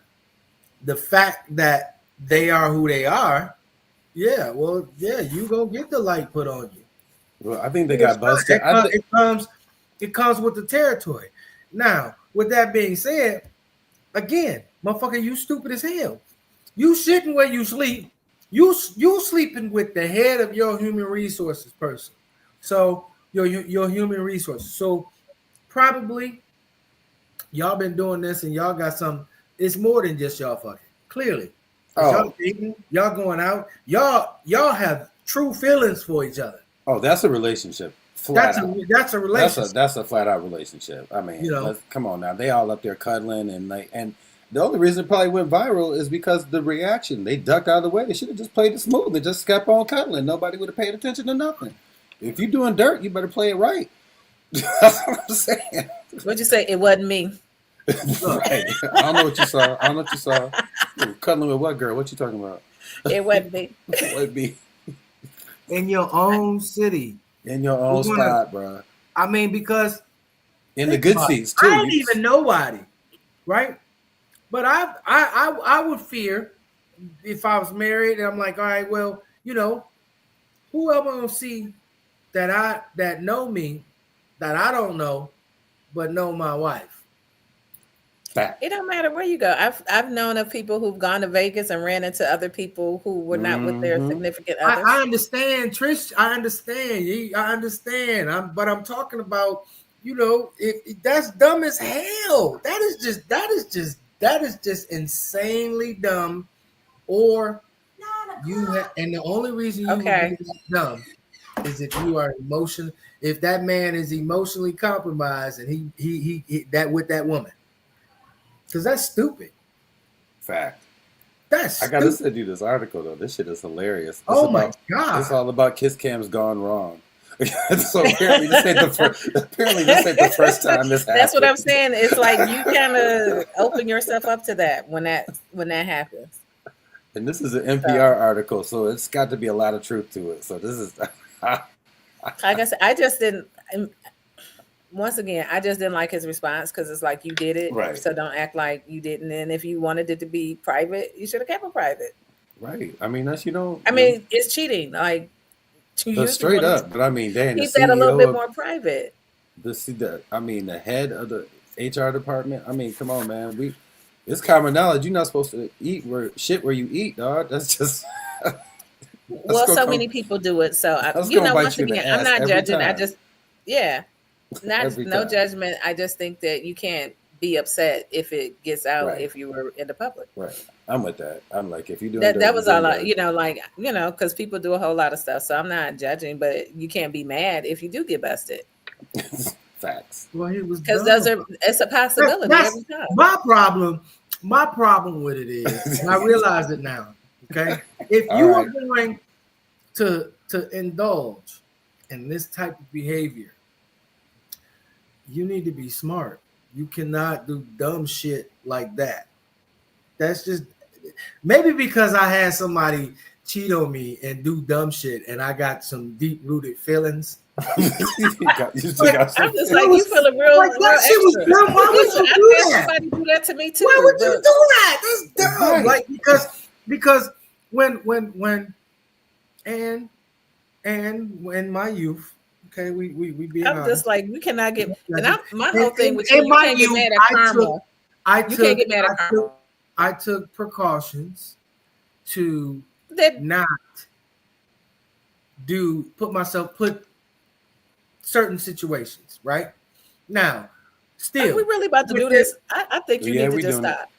The fact that they are who they are, you gonna get the light put on you. Well, I think they got busted. It comes with the territory. Now, with that being said, again, motherfucker, you stupid as hell. You shitting where you sleep. You sleeping with the head of your human resources person. So your human resources. So probably y'all been doing this and y'all got some. It's more than just y'all fucking. Clearly, Y'all dating, y'all going out, y'all have true feelings for each other. Oh, that's a relationship. Flat out. That's a relationship. That's a flat out relationship. I mean, come on now. They all up there cuddling and the only reason it probably went viral is because the reaction. They ducked out of the way. They should have just played it smooth and just kept on cuddling. Nobody would have paid attention to nothing. If you're doing dirt, you better play it right. That's what I'm saying. What'd you say? It wasn't me. Right. I don't know what you saw. Cuddling with what girl? What you talking about? It wasn't me. It would be in your own city. In your own spot, bro. I mean, because in the good seats too. I don't even know nobody, right? But I would fear if I was married and I'm like, all right, well, who am I gonna see that know me that I don't know, but know my wife? Fact. It don't matter where you go. I've known of people who've gone to Vegas and ran into other people who were not with their significant others. I understand, Trish. I understand. But I'm talking about, if that's dumb as hell. That is just insanely dumb. Or and the only reason you would be dumb is if you are if that man is emotionally compromised and he that with that woman. Because that's stupid. Fact. I gotta send you this article though. This shit is hilarious. My God. It's all about kiss cams gone wrong. So apparently this ain't the first time this happened. That's what I'm saying. It's like you kind of open yourself up to that when that happens. And this is an NPR article, so it's got to be a lot of truth to it. So this is like I said, I just didn't. Once again, I just didn't like his response because it's like you did it, right? So don't act like you didn't. And if you wanted it to be private, you should have kept it private, right? I mean, that's I mean, it's cheating, like straight up. But I mean, keep that a little bit more private. The head of the HR department. I mean, come on, man. It's common knowledge. You're not supposed to eat where you eat, dog. That's just. Well, so many people do it. So once again, I'm not judging. I just, no judgment. I just think that you can't be upset if it gets out if you were in the public. Right. I'm with that. I'm like, if you do that was all because people do a whole lot of stuff. So I'm not judging, but you can't be mad if you do get busted. Facts. Well, he was because it's a possibility every time. My problem with it is, and I realize it now. Okay, if you are going to indulge in this type of behavior, you need to be smart. You cannot do dumb shit like that. That's just maybe because I had somebody cheat on me and do dumb shit, and I got some deep rooted feelings. I'm just like, you feeling real. That shit was dumb. Why would you do that? Somebody do that to me too. Why would you do that? That's dumb. Right. Like because when and in my youth, okay, we be. I'm just like, we cannot get. And my whole thing with you can't get mad at karma. You can't get mad at karma. I took precautions to not put certain situations right now. Still, are we really about to do this? I think you need to just stop.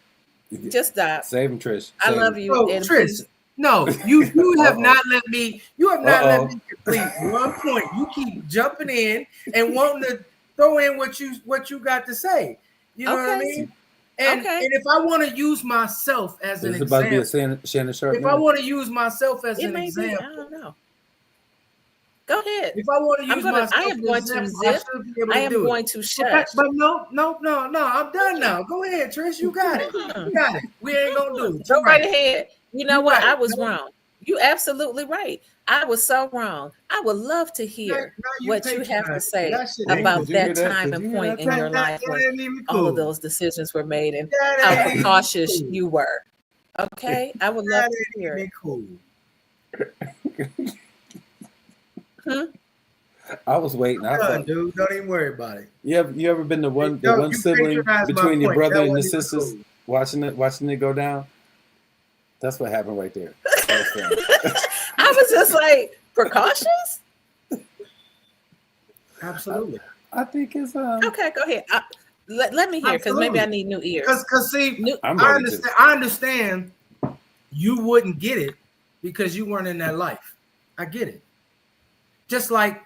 Just stop. Save him, Trish. I love you, Trish. No, you have not let me. You have not let me complete one point. You keep jumping in and wanting to throw in what you got to say. You know what I mean? And if I want to use myself as an example, about to be Shannon Sharp. If I want to use myself as an example, I don't know. Go ahead. If I want to use myself, I am going to zip. I am going to shut. But no. I'm done now. Go ahead, Trish. You got it. You got it. We ain't gonna do it. Go right ahead. You know what? I was wrong. You absolutely right. I was so wrong. I would love to hear what you have to say about that time and point in your life when all of those decisions were made and how precautious you were. Okay? I would love to hear it. Cool. I was waiting. Dude, don't even worry about it. You ever been the one sibling between your brother and the sisters watching it go down? That's what happened right there. I was just like, precautious? Absolutely. I think it's okay, go ahead. Let me hear, because maybe I need new ears. Because see, I understand you wouldn't get it because you weren't in that life. I get it. Just like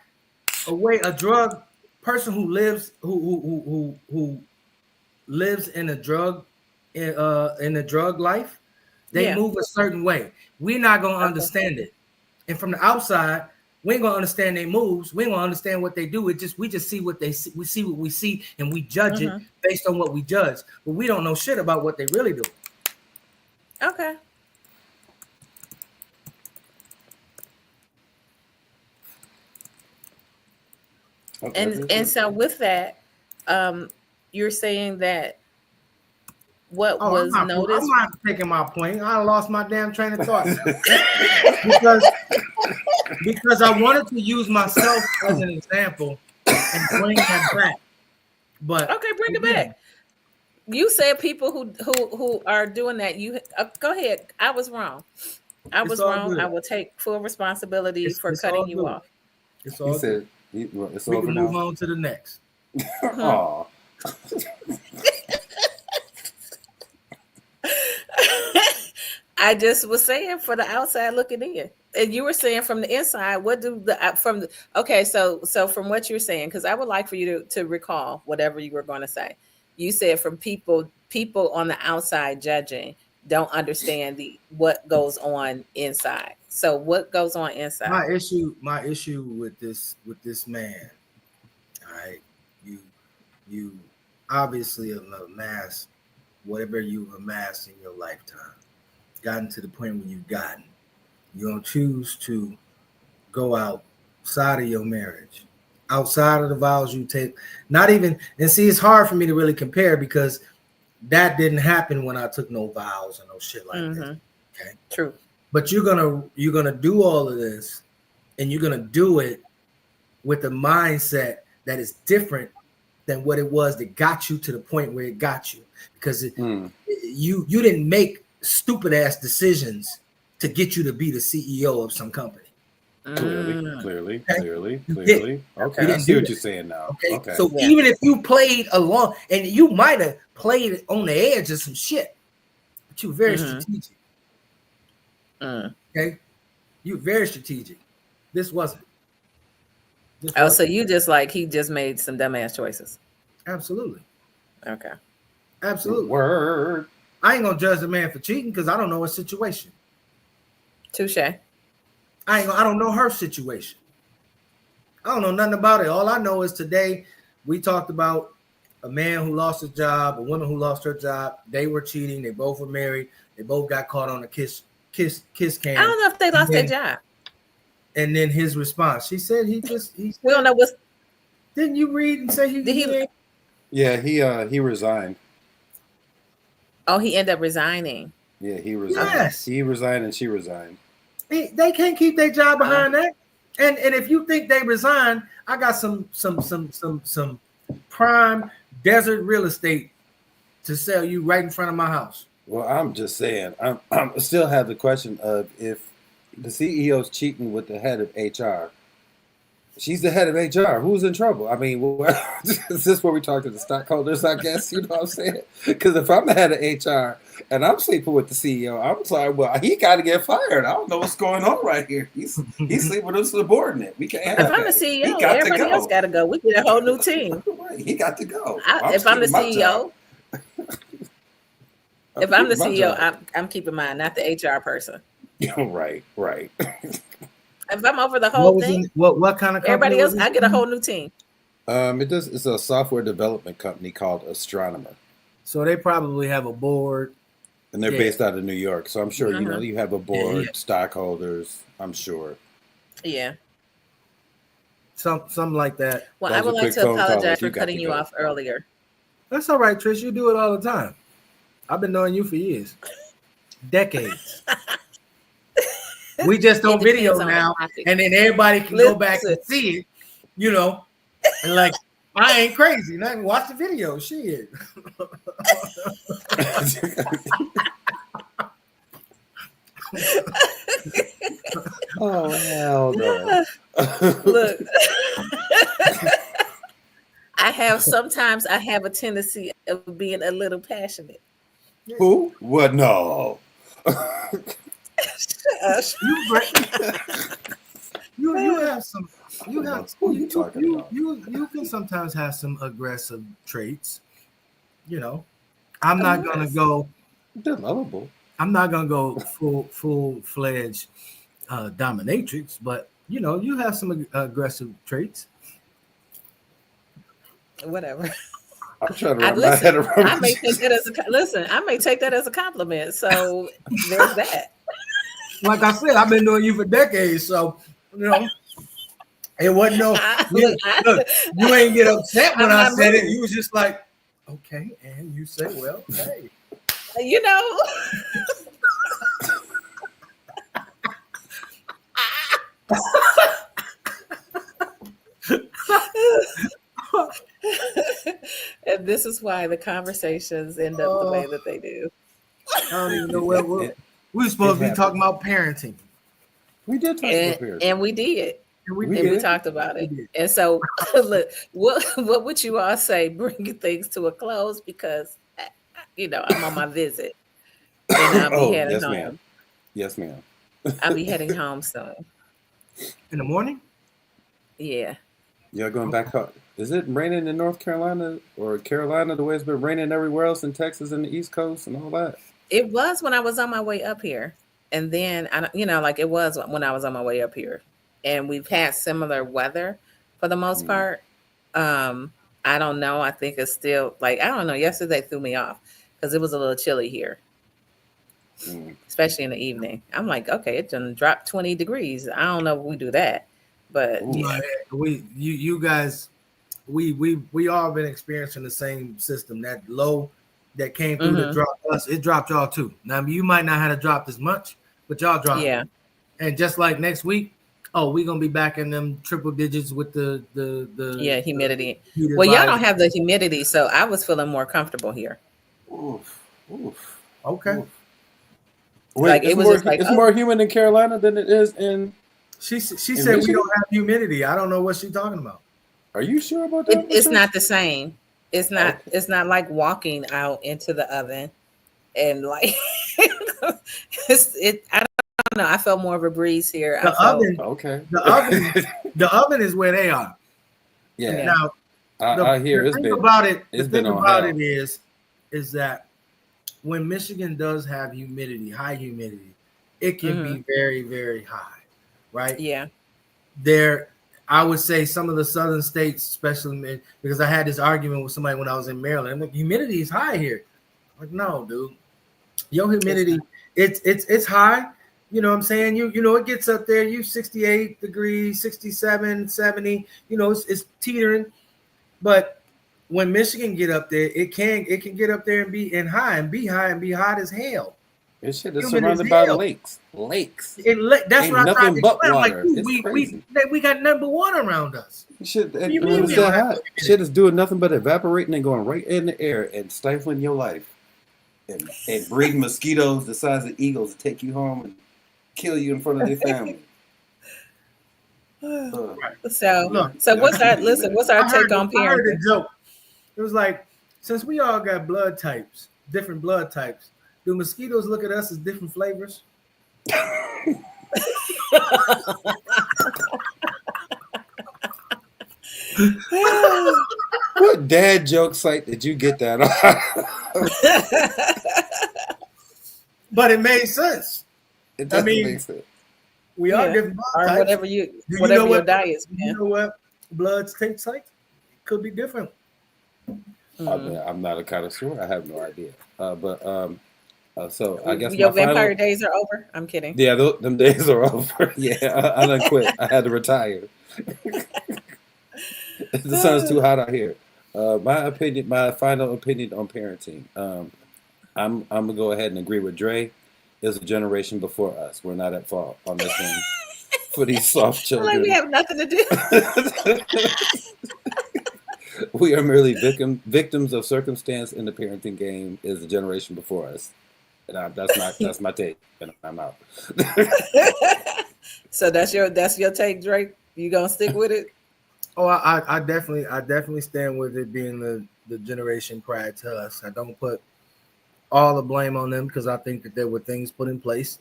a drug person who lives who lives in a drug life, they move a certain way. We're not gonna understand it, and from the outside, we ain't gonna understand their moves. We ain't gonna understand what they do. We just see what they see. We see what we see, and we judge it based on what we judge. But we don't know shit about what they really do. Okay. And so with that, you're saying that what was noticed. I'm not taking my point. I lost my damn train of thought because I wanted to use myself as an example and bring that back. But okay, bring it back. You said people who are doing that. You go ahead. I was wrong. I was wrong. Good. I will take full responsibility for cutting you off. It's all good. It's we over can now. move on to the next. Oh. I just was saying for the outside looking in, and you were saying from the inside. What do okay? So from what you're saying, because I would like for you to recall whatever you were going to say. You said from people on the outside judging don't understand what goes on inside. So what goes on inside? My issue with this man, all right, you obviously have amassed whatever you've amassed in your lifetime, gotten to the point where you've gotten. You're gonna choose to go outside of your marriage, outside of the vows you take. Not even, and see, it's hard for me to really compare because that didn't happen when I took no vows and no shit like that. Okay, true. But you're gonna do all of this, and you're gonna do it with a mindset that is different than what it was that got you to the point where it got you, because you didn't make stupid ass decisions to get you to be the CEO of some company. Clearly. Okay, I see what you're saying now. Okay. So even if you played along, and you might have played on the edge of some shit, but you're very strategic. Okay, you're very strategic. This wasn't. So you just he just made some dumbass choices. Absolutely. Okay. Absolutely. Word. I ain't gonna judge the man for cheating because I don't know his situation. Touche. I don't know her situation. I don't know nothing about it. All I know is today we talked about a man who lost his job, a woman who lost her job. They were cheating. They both were married. They both got caught on a kiss cam. I don't know if they lost their job. And then his response, she said we don't know what's. Didn't you read and say he? Yeah, he resigned. Oh, he ended up resigning. Yeah, he resigned. Yes. He resigned and she resigned. They can't keep their job behind that. And if you think they resign, I got some prime desert real estate to sell you right in front of my house. Well, I'm just saying, I still have the question of if the CEO's cheating with the head of HR. She's the head of HR. Who's in trouble? I mean, is this where we talk to the stockholders, I guess? You know what I'm saying? Because if I'm the head of HR and I'm sleeping with the CEO, I'm sorry, well, he got to get fired. I don't know what's going on right here. He's sleeping with a subordinate. We can't have If I'm the CEO, everybody else got to go. We get a whole new team. He got to go. If I'm the CEO, if I'm the CEO, I'm keeping mine, not the HR person. Right. If I'm over the whole thing, what kind of company? Everybody else, I get a whole new team. It's a software development company called Astronomer. So they probably have a board. And they're based out of New York. So I'm sure, you have a board, stockholders, I'm sure. Yeah. Something like that. Well, I would like to apologize for cutting you off earlier. That's all right, Trish. You do it all the time. I've been knowing you for years. Decades. We just on video now, and then everybody can go back and see it, and like, I ain't crazy. Nothing. Watch the video. Shit. Oh, hell no. Look, sometimes I have a tendency of being a little passionate. Who? What? No. You have some. You have Who are you talking about? You can sometimes have some aggressive traits. You know, I'm not gonna go. They're lovable. I'm not gonna go full fledged dominatrix, but you know, you have some aggressive traits. Whatever. I'm trying to I wrap my head listen. around. I may take that as a listen. I may take that as a compliment. So there's that. Like I said, I've been knowing you for decades, so you know, it wasn't no. Look, you ain't get upset when I said it. You was just like, okay, and you say, well, hey. You know. And this is why the conversations end up the way that they do. I don't even know where we were supposed to be talking about parenting. We did talk about parenting. And we did. And we talked about it. And so, look, what would you all say? Bringing things to a close because, you know, I'm on my visit, and I'll be heading home. Ma'am. Yes, ma'am. I'll be heading home soon. In the morning? Yeah. Y'all going back home? Is it raining in North Carolina or Carolina the way it's been raining everywhere else in Texas and the East Coast and all that? It was when I was on my way up here, and then it was when I was on my way up here. And we've had similar weather for the most part. I don't know. I think it's still I don't know. Yesterday threw me off because it was a little chilly here, especially in the evening. I'm like, okay, it done dropped 20 degrees. I don't know if we do that, but yeah. You guys, we all been experiencing the same system. That low that came through to drop us, it dropped y'all too. Now you might not have dropped as much, but y'all dropped. Yeah. And just like next week, we're gonna be back in them triple digits with the humidity. Well, y'all don't have the humidity, so I was feeling more comfortable here. Oof. Okay. Oof. Wait, it's more humid in Carolina than it is in. She said Michigan? We don't have humidity. I don't know what she's talking about. Are you sure about that? It's not the same. It's not. Okay. It's not like walking out into the oven, and like I don't know. I felt more of a breeze here. The oven is where they are. Yeah. Now, I hear the thing about it. The thing about it is that when Michigan does have humidity, high humidity, it can be very, very high, right? Yeah. I would say some of the southern states, especially because I had this argument with somebody when I was in Maryland. I'm like, humidity is high here. I'm like, no, dude, your humidity, it's high. You know what I'm saying? You know, it gets up there, 68 degrees, 67, 70, you know, it's teetering. But when Michigan get up there, it can get up there and be hot as hell. This shit is surrounded by lakes. That's ain't what I'm trying nothing to but explain. water. Like, we got number one around us. Shit is doing nothing but evaporating and going right in the air and stifling your life. And breeding mosquitoes the size of eagles to take you home and kill you in front of their family. So what's our take on parenting? I heard a joke. It was like, since we all got different blood types, do mosquitoes look at us as different flavors? What dad joke site did you get that on? But it made sense. It doesn't make sense. We are different blood types. Whatever your diets, man. You know what bloods taste like? Could be different. I'm not a connoisseur. I have no idea. So I guess your vampire days are over. I'm kidding. Yeah, them days are over. Yeah, I done quit. I had to retire. The sun's too hot out here. My final opinion on parenting. I'm gonna go ahead and agree with Dre. There's a generation before us. We're not at fault on this one for these soft children. Like we have nothing to do. We are merely victims of circumstance in the parenting game. Is the generation before us, and that's my take. And I'm out. So that's your take, Drake. You gonna stick with it? Oh, I definitely stand with it being the generation prior to us. I don't put all the blame on them because I think that there were things put in place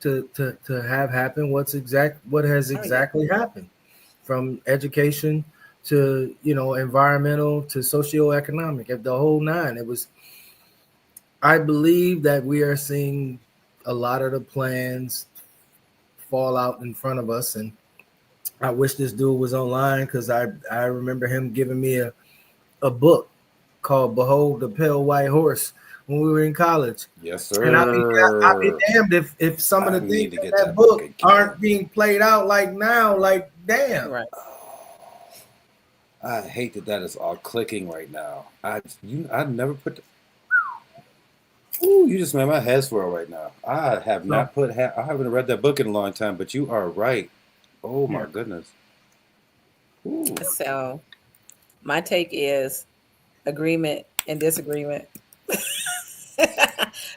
to have happen. What has exactly happened, from education to environmental to socioeconomic, at the whole nine. I believe that we are seeing a lot of the plans fall out in front of us, and I wish this dude was online because I remember him giving me a book called Behold the Pale White Horse when we were in college. Yes, sir. And I'd be damned if some of the things in that book aren't being played out like now. Like, damn. Right. I hate that is all clicking right now. I never put. Ooh, you just made my head swirl right now. I have not put. I haven't read that book in a long time, but you are right. Oh my goodness. Ooh. So, my take is agreement and disagreement.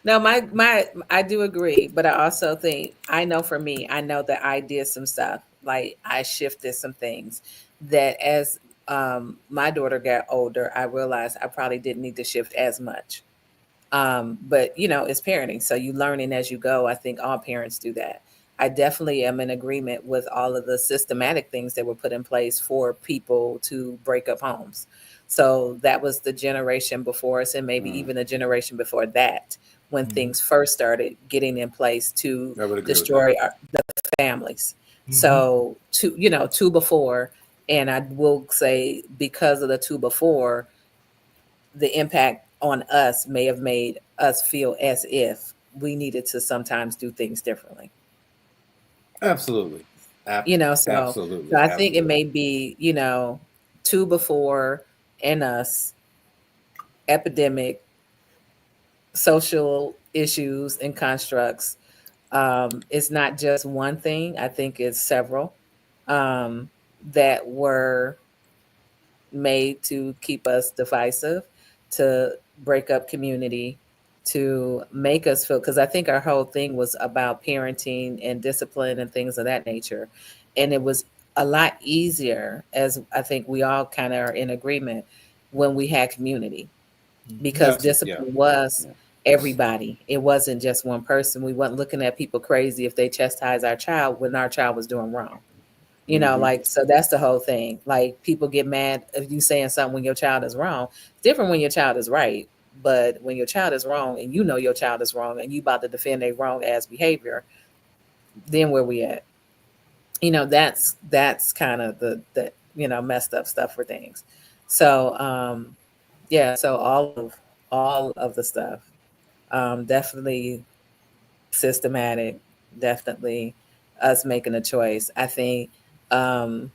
No, I do agree, but I also think, I know for me, I know that I did some stuff, like I shifted some things that as my daughter got older, I realized I probably didn't need to shift as much. But it's parenting, so you learning as you go. I think all parents do that. I definitely am in agreement with all of the systematic things that were put in place for people to break up homes. So that was the generation before us, and maybe even a generation before that, when things first started getting in place to destroy the families. So two before, and I will say, because of the two before, the impact on us may have made us feel as if we needed to sometimes do things differently. Absolutely. Absolutely. So I think it may be, two before and us, epidemic, social issues and constructs. It's not just one thing. I think it's several that were made to keep us divisive, to break up community, to make us feel, because I think our whole thing was about parenting and discipline and things of that nature. And it was a lot easier, as I think we all kind of are in agreement, when we had community, because discipline was everybody. It wasn't just one person. We weren't looking at people crazy if they chastise our child when our child was doing wrong. So that's the whole thing. Like, people get mad if you saying something when your child is wrong. It's different when your child is right. But when your child is wrong and your child is wrong and you about to defend their wrong ass behavior, then where we at? That's kind of the messed up stuff for things. So so all of the stuff, definitely systematic, definitely us making a choice. I think some,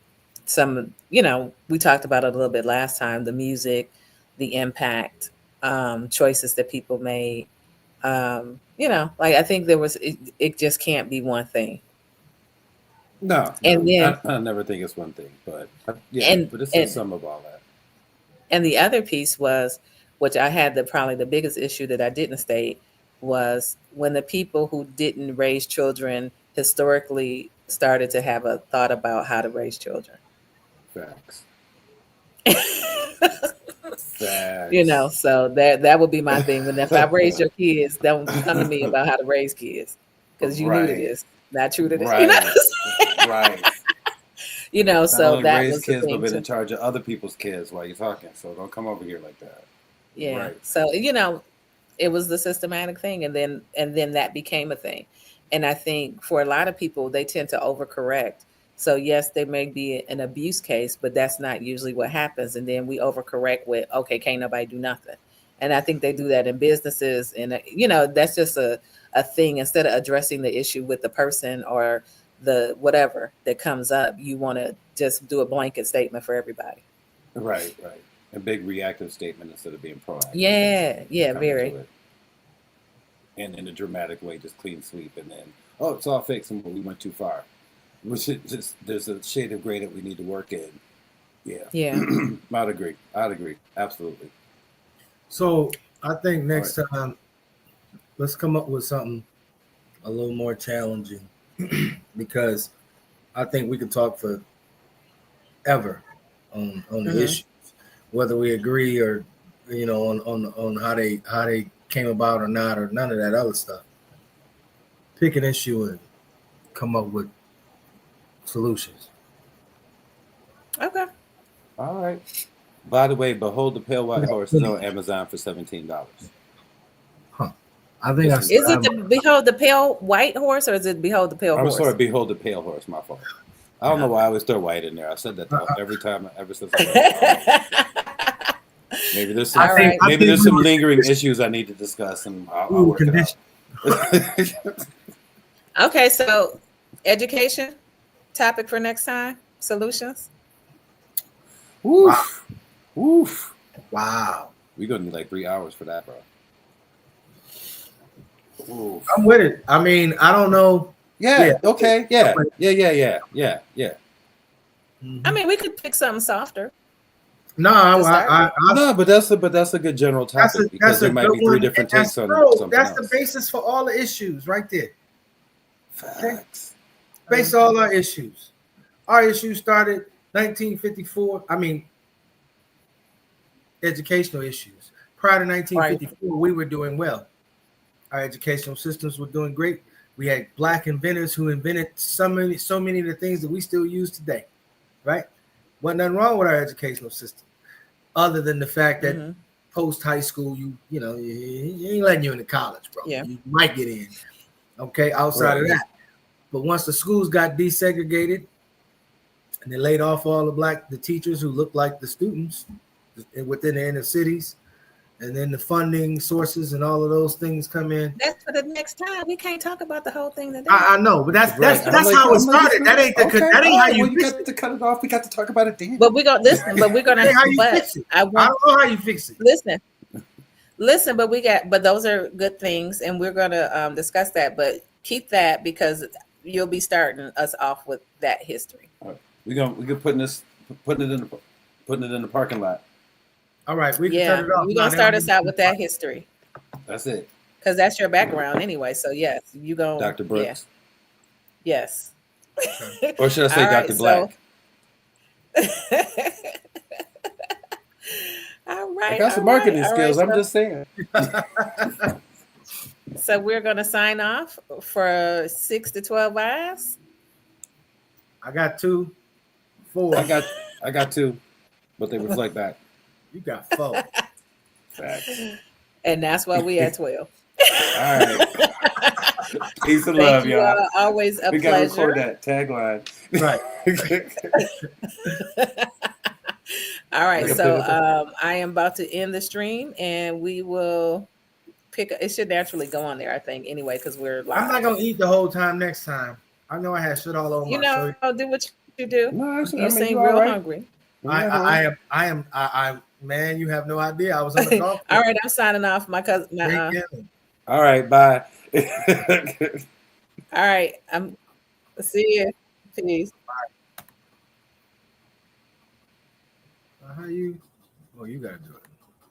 we talked about it a little bit last time, the music, the impact, choices that people made. I think it just can't be one thing. No, and then I never think it's one thing, but but it's some of all that. And the other piece was, which I had probably the biggest issue that I didn't state, was when the people who didn't raise children historically started to have a thought about how to raise children. Facts. So that would be my thing. When if I raise your kids, don't come to me about how to raise kids, because you knew this, not true to this. Right. So that raised was kids, the thing, but been in charge of other people's kids while you're talking. So don't come over here like that. Yeah. Right. So it was the systematic thing, and then that became a thing. And I think for a lot of people, they tend to overcorrect. So yes, there may be an abuse case, but that's not usually what happens. And then we overcorrect with, okay, can't nobody do nothing. And I think they do that in businesses. And, that's just a thing. Instead of addressing the issue with the person or the whatever that comes up, you want to just do a blanket statement for everybody. Right. A big reactive statement instead of being proactive. Yeah, very. And in a dramatic way, just clean sweep. And then, it's all fixed, and we went too far. Which is just, there's a shade of gray that we need to work in. Yeah. I'd agree. Absolutely. So I think next time, let's come up with something a little more challenging, because I think we could talk for ever on the issues, whether we agree or on how they came about or not, or none of that other stuff. Pick an issue and come up with solutions. Okay. All right. By the way, Behold the Pale White Horse is on Amazon for $17. I think Is Is it the Behold the Pale White Horse, or is it Behold the Pale I'm Horse? sorry, Behold the Pale Horse. My fault. I don't know why I always throw white in there. I said that every time, ever since I read it. Maybe there's some, All right. maybe there's some lingering issues I need to discuss, and I'll work it out. Okay, so education topic for next time. Solutions. Woof. Woof. Wow. We're gonna need like 3 hours for that, bro. Oof. I'm with it. I mean, I don't know. Yeah. Yeah. Okay. Yeah. I mean, we could pick something softer. No, No, but that's a good general topic because there might be three different takes on something that's else. the basis for all the issues right there. Facts. Base all our issues. Our issues started 1954. I mean, educational issues. Prior to 1954, we were doing well. Our educational systems were doing great. We had Black inventors who invented so many of the things that we still use today, right? Wasn't nothing wrong with our educational system, other than the fact that post high school, you ain't letting you into college, bro. Yeah. You might get in, okay, outside of that. But once the schools got desegregated and they laid off all the teachers who looked like the students within the inner cities, and then the funding sources and all of those things come in. That's for the next time. We can't talk about the whole thing today. I know, but that's how it started. That ain't how you fix got to cut it off. We got to talk about it then. But we're gonna listen. But we're gonna. That ain't how you fix it. I don't know how you fix it. Listen. But those are good things, and we're gonna discuss that. But keep that because you'll be starting us off with that history. Right. We're putting it in the parking lot. All right, we can turn it off. We're gonna start us out with that history. That's it. Because that's your background anyway. So yes, you go. Dr. Brooks. Yeah. Yes. Or should I say Dr. Black? All right. I got some marketing skills. I'm just saying. So we're gonna sign off for 6 to 12 hours. I got 2, 4. I got 2, but they reflect back. You got 4. Facts. And that's why we at 12. All right. Peace and love, y'all. Always a pleasure. We got to record that tagline. Right. All right. So I am about to end the stream, and we will pick. It should naturally go on there, I think, anyway, because we're live. I'm not gonna eat the whole time next time. I know I had shit all over my shirt. Do what you do. No, you seem real hungry. I am. Man, you have no idea. I was on the golf course. All right, I'm signing off. My cousin. All right, bye. All right, see you. Peace. Bye. How you? Oh, you gotta do it.